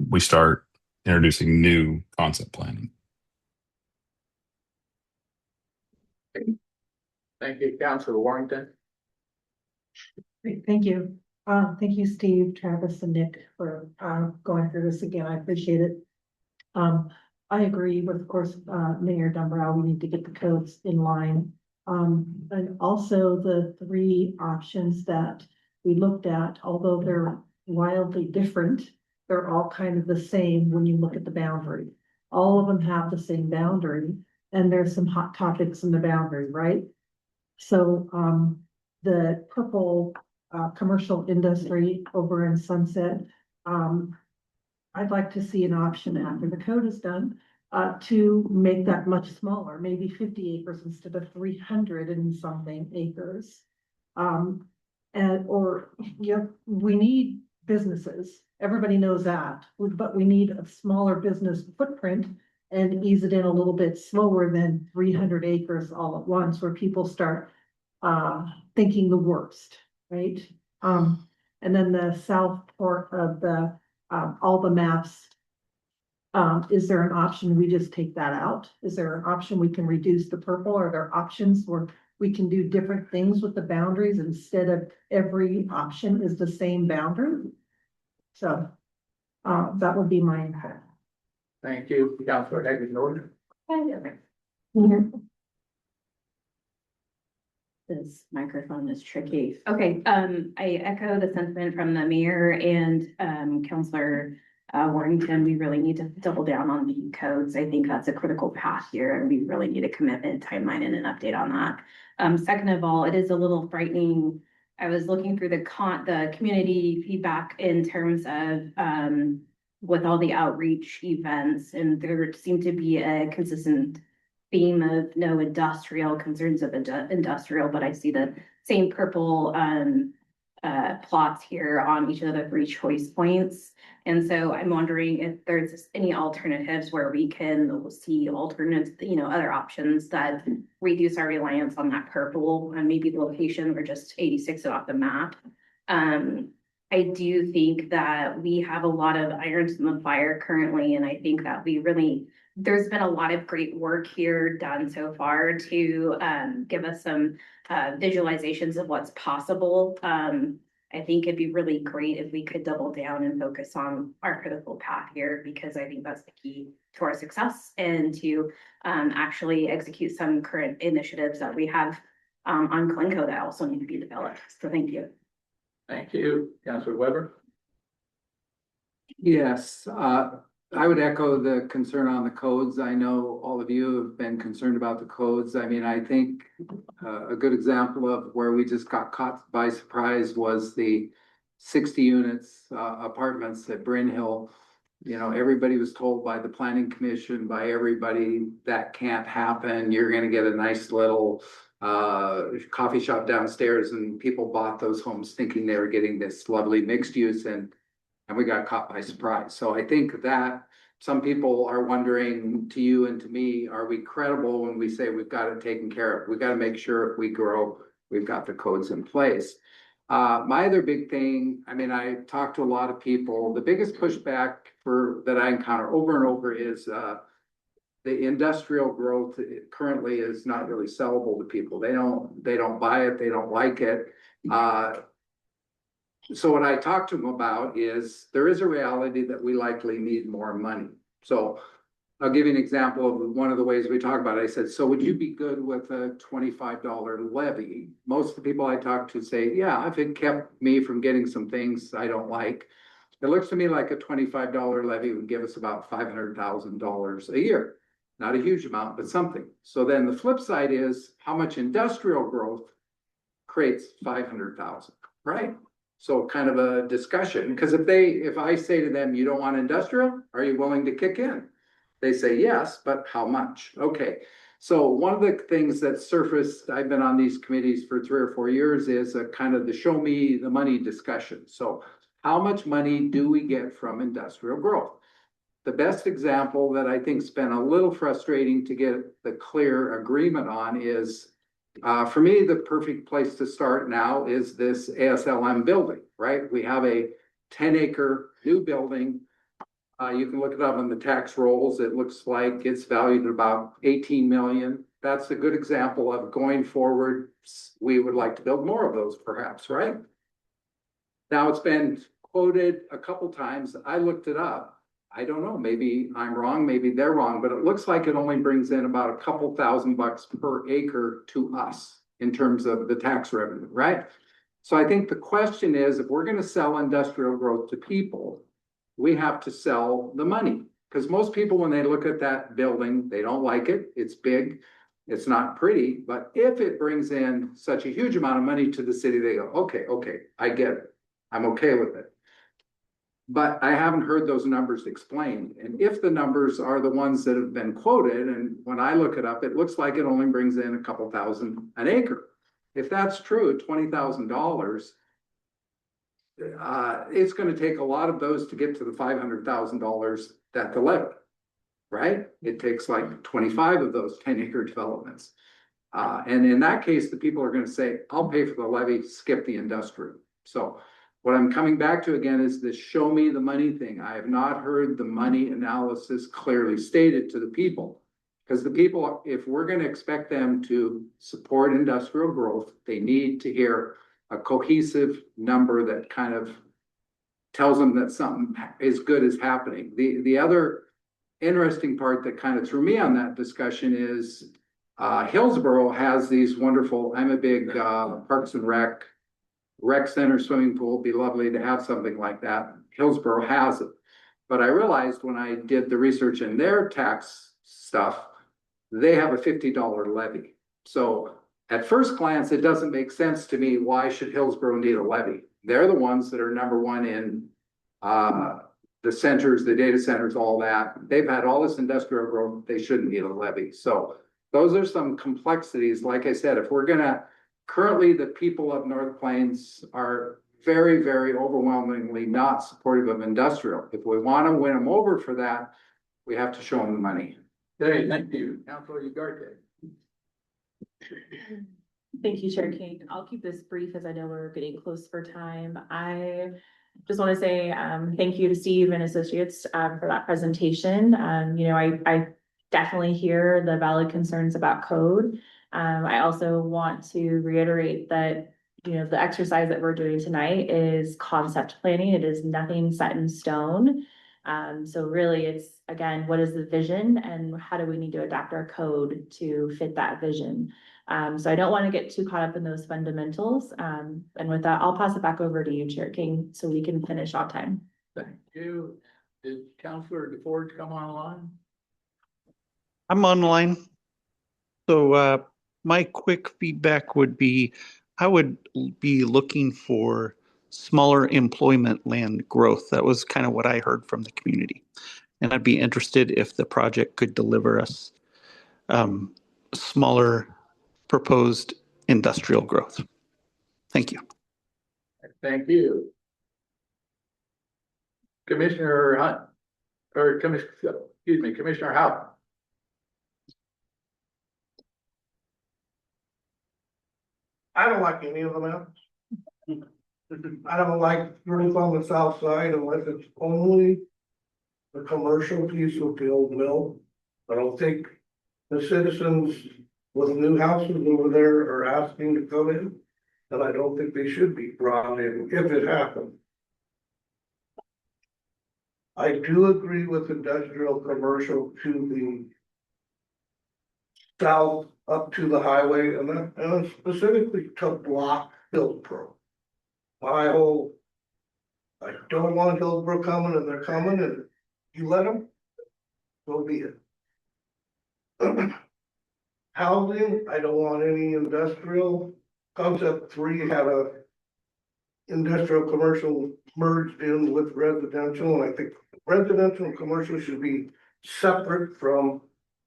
we start introducing new concept planning. Thank you, Councilor Warrington. Great, thank you. Thank you, Steve, Travis, and Nick for going through this again. I appreciate it. I agree with, of course, Mayor Dumbrau. We need to get the codes in line. And also the three options that we looked at, although they're wildly different, they're all kind of the same when you look at the boundary. All of them have the same boundary, and there's some hot topics in the boundary, right? So the purple commercial industry over in Sunset, I'd like to see an option after the code is done to make that much smaller, maybe 50 acres instead of 300 and something acres. We need businesses. Everybody knows that, but we need a smaller business footprint and ease it in a little bit slower than 300 acres all at once, where people start thinking the worst, right? And then the south part of the all the maps, is there an option we just take that out? Is there an option we can reduce the purple? Are there options where we can do different things with the boundaries instead of every option is the same boundary? So that would be my input. Thank you, Councilor Hagedorn. This microphone is tricky. Okay, I echo the sentiment from the mayor and Councilor Warrington. We really need to double down on the codes. I think that's a critical path here, and we really need a commitment, timeline, and an update on that. Second of all, it is a little frightening. I was looking through the community feedback in terms of with all the outreach events, and there seemed to be a consistent theme of no industrial concerns of industrial, but I see the same purple plots here on each of the 3 choice points. And so I'm wondering if there's any alternatives where we can see alternatives, other options that reduce our reliance on that purple and maybe the location or just 86 off the map. I do think that we have a lot of irons in the fire currently, and I think that there's been a lot of great work here done so far to give us some visualizations of what's possible. I think it'd be really great if we could double down and focus on our critical path here, because I think that's the key to our success and to actually execute some current initiatives that we have on Glencoe that also need to be developed. So thank you. Thank you, Councilor Weber. Yes, I would echo the concern on the codes. I know all of you have been concerned about the codes. I mean, I think a good example of where we just got caught by surprise was the 60 units apartments at Bryn Hill. You know, everybody was told by the planning commission, by everybody, that can't happen. You're gonna get a nice little coffee shop downstairs, and people bought those homes thinking they were getting this lovely mixed use, and we got caught by surprise. So I think that some people are wondering, to you and to me, are we credible when we say we've got it taken care of? We've got to make sure if we grow, we've got the codes in place. My other big thing, I mean, I talked to a lot of people. The biggest pushback that I encounter over and over is the industrial growth currently is not really sellable to people. They don't buy it. They don't like it. So what I talked to them about is there is a reality that we likely need more money. So I'll give you an example of one of the ways we talk about it. I said, so would you be good with a $25 levy? Most of the people I talk to say, yeah, if it kept me from getting some things I don't like. It looks to me like a $25 levy would give us about $500,000 a year. Not a huge amount, but something. So then the flip side is how much industrial growth creates 500,000, right? So kind of a discussion, because if I say to them, you don't want industrial, are you willing to kick in? They say yes, but how much? Okay. So one of the things that surfaced, I've been on these committees for 3 or 4 years, is a kind of the show me the money discussion. So how much money do we get from industrial growth? The best example that I think's been a little frustrating to get the clear agreement on is, for me, the perfect place to start now is this ASLM building, right? We have a 10-acre new building. You can look it up on the tax rolls. It looks like it's valued at about 18 million. That's a good example of going forward. We would like to build more of those perhaps, right? Now it's been quoted a couple times. I looked it up. I don't know, maybe I'm wrong, maybe they're wrong, but it looks like it only brings in about a couple $1,000 per acre to us in terms of the tax revenue, right? So I think the question is, if we're going to sell industrial growth to people, we have to sell the money, because most people, when they look at that building, they don't like it. It's big, it's not pretty, but if it brings in such a huge amount of money to the city, they go, okay, I get it. I'm okay with it. But I haven't heard those numbers explained. And if the numbers are the ones that have been quoted, and when I look it up, it looks like it only brings in a couple thousand an acre. If that's true, at $20,000, it's going to take a lot of those to get to the $500,000 that the levy, right? It takes like 25 of those 10-acre developments. And in that case, the people are going to say, I'll pay for the levy, skip the industrial. So what I'm coming back to again is this show me the money thing. I have not heard the money analysis clearly stated to the people. Because the people, if we're going to expect them to support industrial growth, they need to hear a cohesive number that kind of tells them that something is good is happening. The other interesting part that kind of threw me on that discussion is Hillsborough has these wonderful, I'm a big Parks and Rec Center swimming pool. It'd be lovely to have something like that. Hillsborough has it. But I realized when I did the research in their tax stuff, they have a $50 levy. So at first glance, it doesn't make sense to me. Why should Hillsborough need a levy? They're the ones that are number one in the centers, the data centers, all that. They've had all this industrial growth, they shouldn't need a levy. So those are some complexities. Like I said, if we're gonna, currently the people of North Plains are very, very overwhelmingly not supportive of industrial. If we want to win them over for that, we have to show them the money. Okay, thank you, Councilor Ugarte. Thank you, Chair King. I'll keep this brief as I know we're getting close for time. I just want to say thank you to Steve and Associates for that presentation. I definitely hear the valid concerns about code. I also want to reiterate that the exercise that we're doing tonight is concept planning. It is nothing set in stone. So really it's, again, what is the vision and how do we need to adapt our code to fit that vision? So I don't want to get too caught up in those fundamentals. And with that, I'll pass it back over to you, Chair King, so we can finish on time. Thank you. Did Councilor DeForge come online? I'm online. So my quick feedback would be, I would be looking for smaller employment land growth. That was kind of what I heard from the community. And I'd be interested if the project could deliver us smaller proposed industrial growth. Thank you. Thank you. Commissioner Hunt, or Commissioner Howard. I don't like any of them else. I don't like roof on the south side unless it's only the commercial piece of the old mill. I don't think the citizens with new houses over there are asking to come in. And I don't think they should be brought in if it happens. I do agree with industrial commercial to the south up to the highway and specifically to block Hillsborough. I don't want Hillsborough coming and they're coming and you let them, so be it. Housing, I don't want any industrial. Concept 3 had a industrial commercial merged in with residential, and I think residential and commercial should be separate from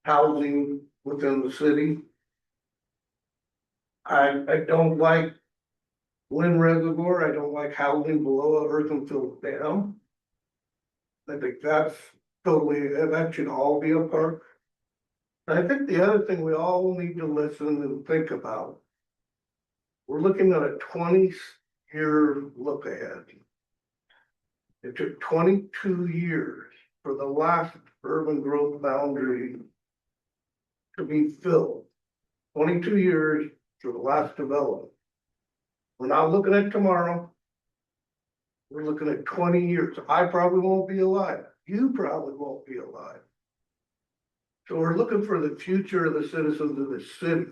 housing within the city. I don't like Lynn Reservoir. I don't like housing below a Earthenfield Dam. I think that's totally, that should all be a park. I think the other thing we all need to listen and think about, we're looking at a 20-year look ahead. It took 22 years for the last urban growth boundary to be filled. 22 years for the last development. We're not looking at tomorrow. We're looking at 20 years. I probably won't be alive. You probably won't be alive. So we're looking for the future of the citizens of the city.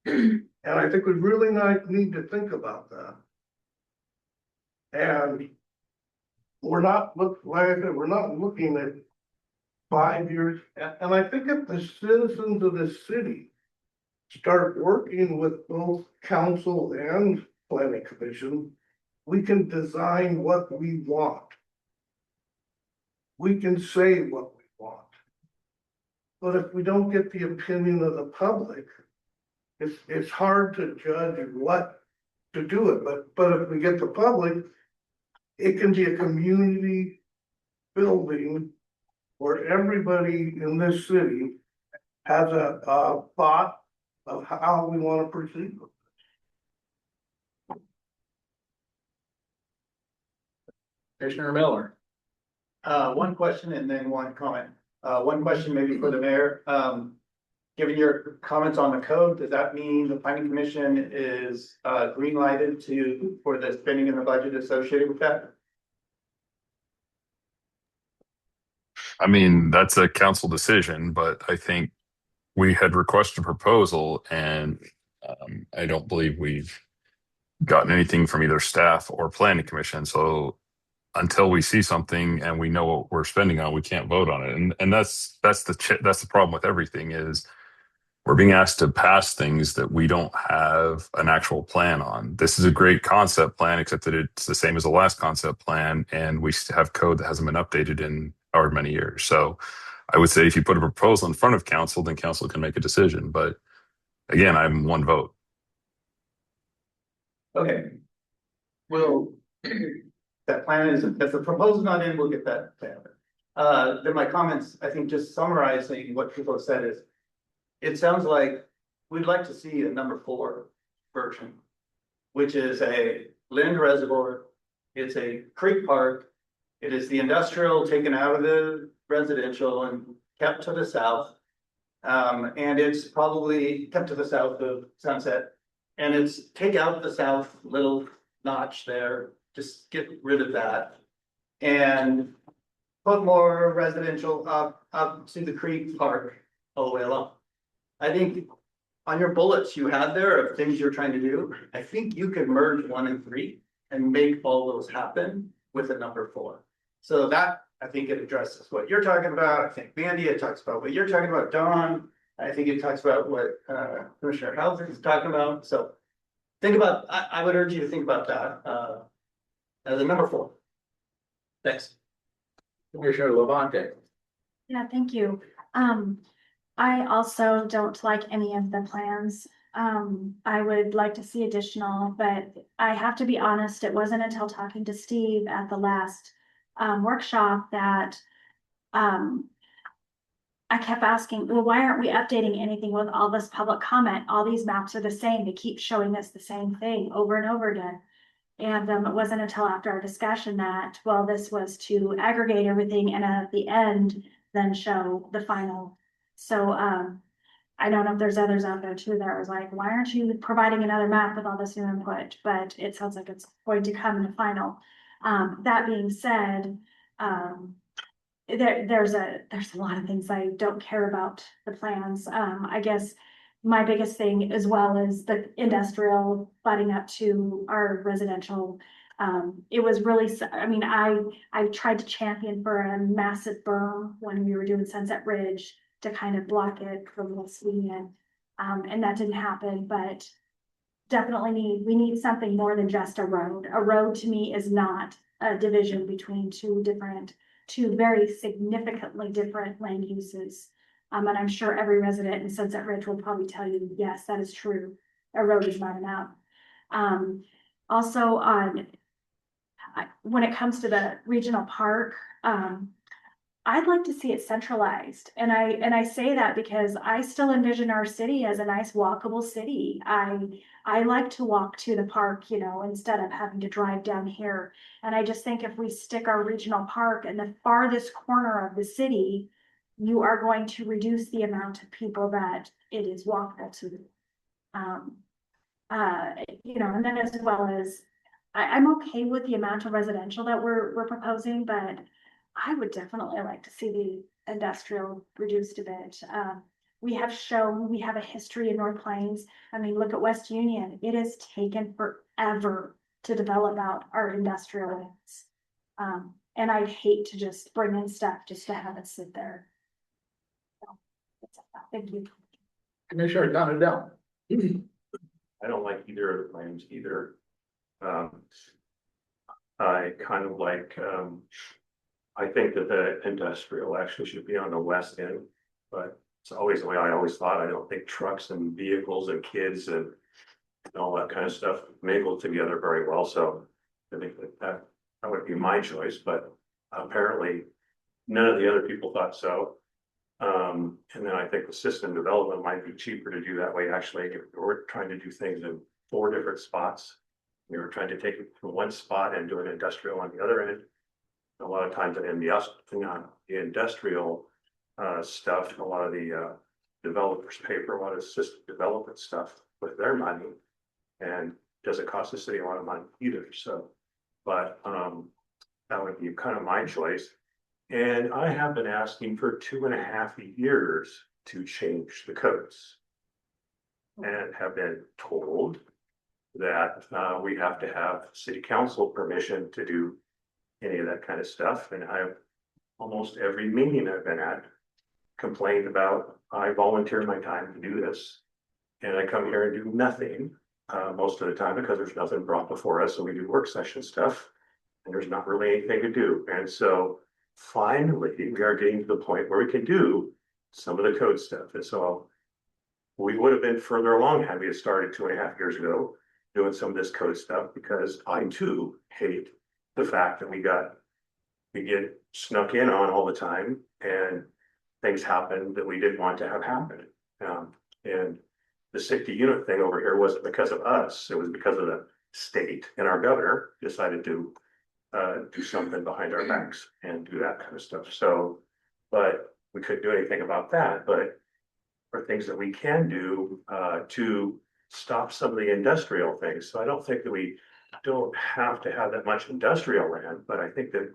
And I think we really need to think about that. And we're not we're not looking at 5 years. And I think if the citizens of the city start working with both council and planning commission, we can design what we want. We can say what we want. But if we don't get the opinion of the public, it's hard to judge what to do it. But if we get the public, it can be a community building where everybody in this city has a thought of how we want to proceed. Commissioner Miller. One question and then one comment. One question maybe for the mayor. Given your comments on the code, does that mean the planning commission is green lighted for the spending in the budget associated with that? I mean, that's a council decision, but I think we had requested a proposal and I don't believe we've gotten anything from either staff or planning commission. So until we see something and we know what we're spending on, we can't vote on it. And that's the problem with everything is we're being asked to pass things that we don't have an actual plan on. This is a great concept plan, except that it's the same as the last concept plan, and we have code that hasn't been updated in however many years. So I would say if you put a proposal in front of council, then council can make a decision. But again, I'm one vote. Okay. Well, that plan is, if the proposal's not in, we'll get that plan. Then my comments, I think just summarizing what people have said is, it sounds like we'd like to see a number 4 version, which is a Lind Reservoir. It's a creek park. It is the industrial taken out of the residential and kept to the south. And it's probably kept to the south of Sunset. And it's take out the south little notch there, just get rid of that. And put more residential up to the creek park all the way along. I think on your bullets you had there of things you're trying to do, I think you could merge 1 and 3 and make all those happen with a number 4. So that, I think it addresses what you're talking about. I think Mandy, it talks about what you're talking about, Don. I think it talks about what Commissioner Hauser is talking about. So think about, I would urge you to think about that as a number 4. Thanks. Commissioner Levante. Yeah, thank you. I also don't like any of the plans. I would like to see additional, but I have to be honest, it wasn't until talking to Steve at the last workshop that I kept asking, well, why aren't we updating anything with all this public comment? All these maps are the same. They keep showing us the same thing over and over again. And it wasn't until after our discussion that, well, this was to aggregate everything and at the end, then show the final. So I don't know if there's others out there too that was like, why aren't you providing another map with all this new input? But it sounds like it's going to come in the final. That being said, there's a lot of things I don't care about the plans. I guess my biggest thing as well is the industrial butting up to our residential. It was really, I mean, I tried to champion for a massive berm when we were doing Sunset Ridge to kind of block it from what's in. And that didn't happen, but definitely we need something more than just a road. A road to me is not a division between two very significantly different land uses. And I'm sure every resident in Sunset Ridge will probably tell you, yes, that is true. A road is not enough. Also when it comes to the regional park, I'd like to see it centralized. And I say that because I still envision our city as a nice walkable city. I like to walk to the park, you know, instead of having to drive down here. And I just think if we stick our regional park in the farthest corner of the city, you are going to reduce the amount of people that it is walkable to. You know, and then as well as I'm okay with the amount of residential that we're proposing, but I would definitely like to see the industrial reduced a bit. We have a history in North Plains. I mean, look at West Union. It has taken forever to develop out our industrial lands. And I'd hate to just bring in stuff just to have it sit there. So, thank you. Commissioner Donadell. I don't like either of the plans either. I kind of like, I think that the industrial actually should be on the west end, but it's always the way I always thought. I don't think trucks and vehicles and kids and all that kind of stuff mingle together very well. So I think that would be my choice, but apparently none of the other people thought so. And then I think the system development might be cheaper to do that way. Actually, if we're trying to do things in 4 different spots, we were trying to take it from one spot and do an industrial on the other end. A lot of times in the industrial stuff, a lot of the developers pay for a lot of system development stuff with their money, and doesn't cost the city a lot of money either. So, but that would be kind of my choice. And I have been asking for 2.5 years to change the codes, and have been told that we have to have city council permission to do any of that kind of stuff. And I've almost every meeting I've been at complained about, I volunteer my time to do this. And I come here and do nothing, most of the time because there's nothing brought before us, so we do work session stuff. And there's not really anything to do, and so finally, we are getting to the point where we can do some of the code stuff, and so. We would have been further along had we had started 2.5 years ago, doing some of this code stuff, because I too hate the fact that we get snuck in on all the time and things happen that we didn't want to have happen. And the 60 unit thing over here wasn't because of us, it was because of the state, and our governor decided to do something behind our backs and do that kind of stuff. So, but we couldn't do anything about that, but are things that we can do to stop some of the industrial things. So I don't think that we don't have to have that much industrial land, but I think that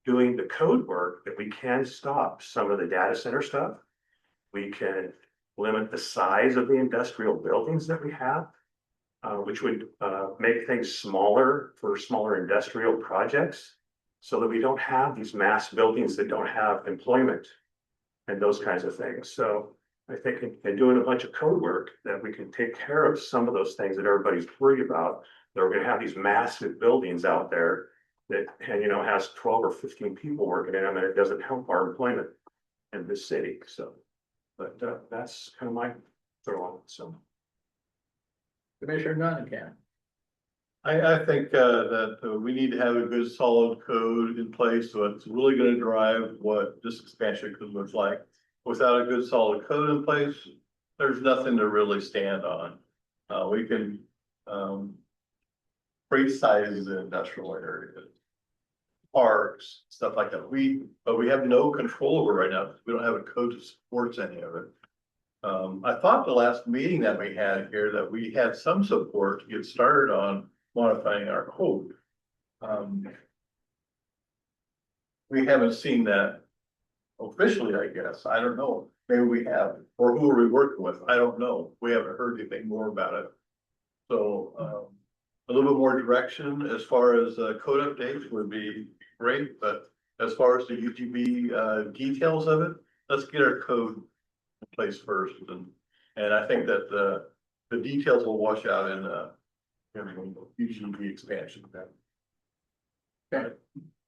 doing the code work, that we can stop some of the data center stuff. We can limit the size of the industrial buildings that we have, which would make things smaller for smaller industrial projects, so that we don't have these mass buildings that don't have employment and those kinds of things. So I think in doing a bunch of code work, that we can take care of some of those things that everybody's worried about. That we're gonna have these massive buildings out there that, and has 12 or 15 people working in them, and it doesn't help our employment in this city. So, but that's kind of my throw on. So, Commissioner Duncan. I think that we need to have a good solid code in place, so it's really gonna drive what this expansion could look like. Without a good solid code in place, there's nothing to really stand on. We can size the industrial areas, parks, stuff like that. But we have no control over right now. We don't have a code that supports any of it. I thought the last meeting that we had here that we had some support to get started on modifying our code. We haven't seen that officially, I guess. I don't know. Maybe we have, or who are we working with? I don't know. We haven't heard anything more about it. So a little bit more direction as far as code updates would be great, but as far as the UGB details of it, let's get our code in place first, and I think that the details will wash out in UGB expansion. Okay,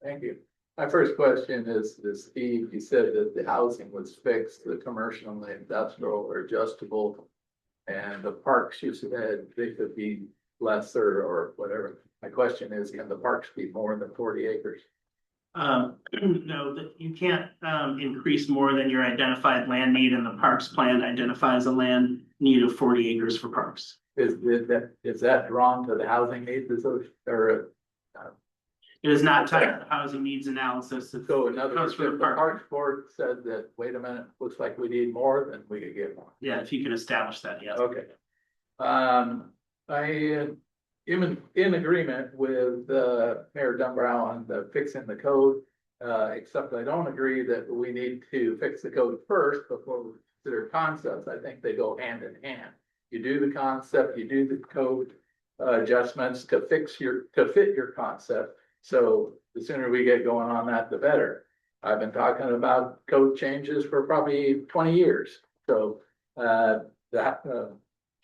thank you. My first question is Steve, you said that the housing was fixed, the commercial and the industrial are adjustable. And the parks, you said they could be lesser or whatever. My question is, can the parks be more than 40 acres? No, that you can't increase more than your identified land need, and the parks plan identifies a land need of 40 acres for parks. Is that drawn to the housing needs or? It is not tied to the housing needs analysis. So in other words, if the Parks Board said that, wait a minute, looks like we need more, then we could get more. Yeah, if you can establish that, yes. Okay. I am in agreement with Mayor Dumbrau on the fixing the code. Except I don't agree that we need to fix the code first before we consider concepts. I think they go hand in hand. You do the concept, you do the code adjustments to fit your concept. So the sooner we get going on that, the better. I've been talking about code changes for probably 20 years. So the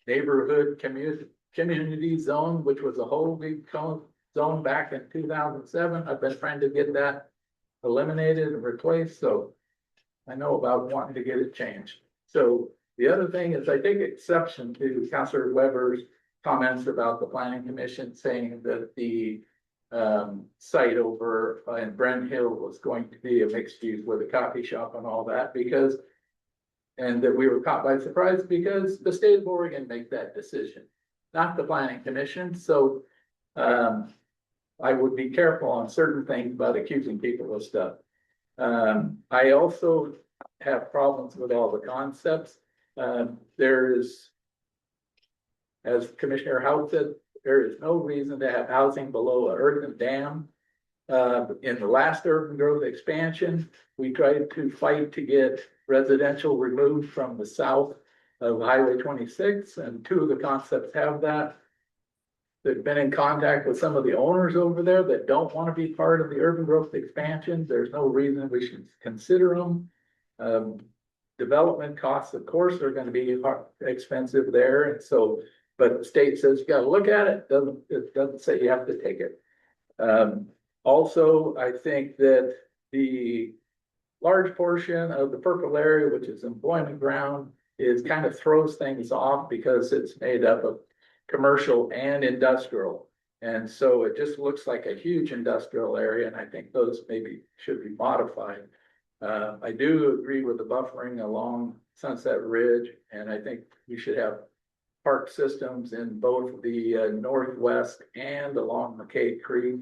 neighborhood community zone, which was a whole big zone back in 2007, I've been trying to get that eliminated and replaced. So I know about wanting to get it changed. So the other thing is I take exception to Councilor Weber's comments about the Planning Commission saying that the site over in Brent Hill was going to be a mixed use with a coffee shop and all that, and that we were caught by surprise because the state of Oregon made that decision, not the Planning Commission. So I would be careful on certain things about accusing people of stuff. I also have problems with all the concepts. There's, as Commissioner Howe said, there is no reason to have housing below an earthen dam. In the last urban growth expansion, we tried to fight to get residential removed from the south of Highway 26, and 2 of the concepts have that. They've been in contact with some of the owners over there that don't want to be part of the urban growth expansion. There's no reason we should consider them. development costs, of course, are gonna be expensive there, and so, but the state says you gotta look at it, it doesn't say you have to take it. Also, I think that the large portion of the purple area, which is employment ground, is kind of throws things off because it's made up of commercial and industrial. And so it just looks like a huge industrial area, and I think those maybe should be modified. I do agree with the buffering along Sunset Ridge, and I think we should have park systems in both the northwest and along McKay Creek,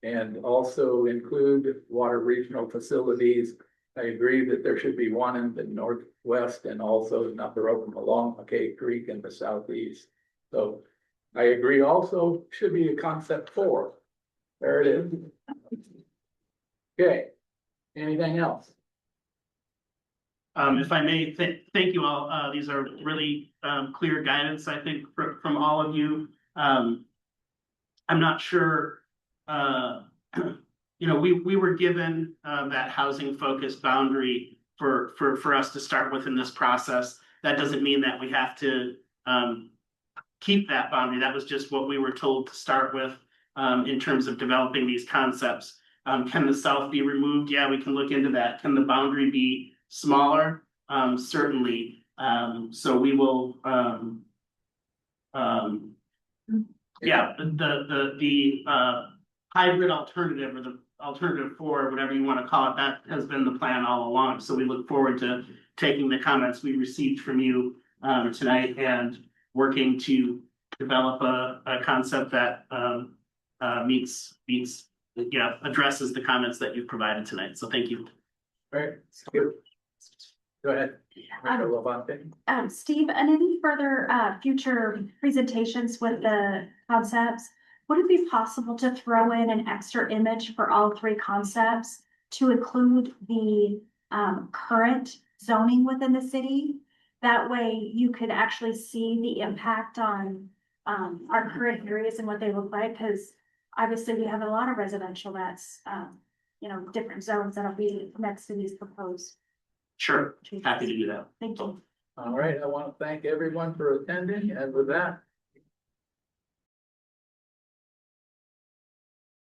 and also include water regional facilities. I agree that there should be one in the northwest and also another of them along McKay Creek in the southeast. So I agree also should be a concept 4. There it is. Okay, anything else? If I may, thank you all. These are really clear guidance, I think, from all of you. I'm not sure, we were given that housing focused boundary for us to start with in this process. That doesn't mean that we have to keep that boundary. That was just what we were told to start with in terms of developing these concepts. Can the south be removed? Yeah, we can look into that. Can the boundary be smaller? Certainly. So we will, yeah, the hybrid alternative, or the alternative 4, whatever you want to call it, that has been the plan all along. So we look forward to taking the comments we received from you tonight and working to develop a concept that addresses the comments that you've provided tonight. So thank you. All right, good. Go ahead. Steve, and any further future presentations with the concepts, would it be possible to throw in an extra image for all 3 concepts to include the current zoning within the city? That way you could actually see the impact on our current areas and what they look like, because obviously we have a lot of residential that's different zones that'll be next to these proposed. Sure, happy to do that. Thank you. All right, I want to thank everyone for attending, and with that,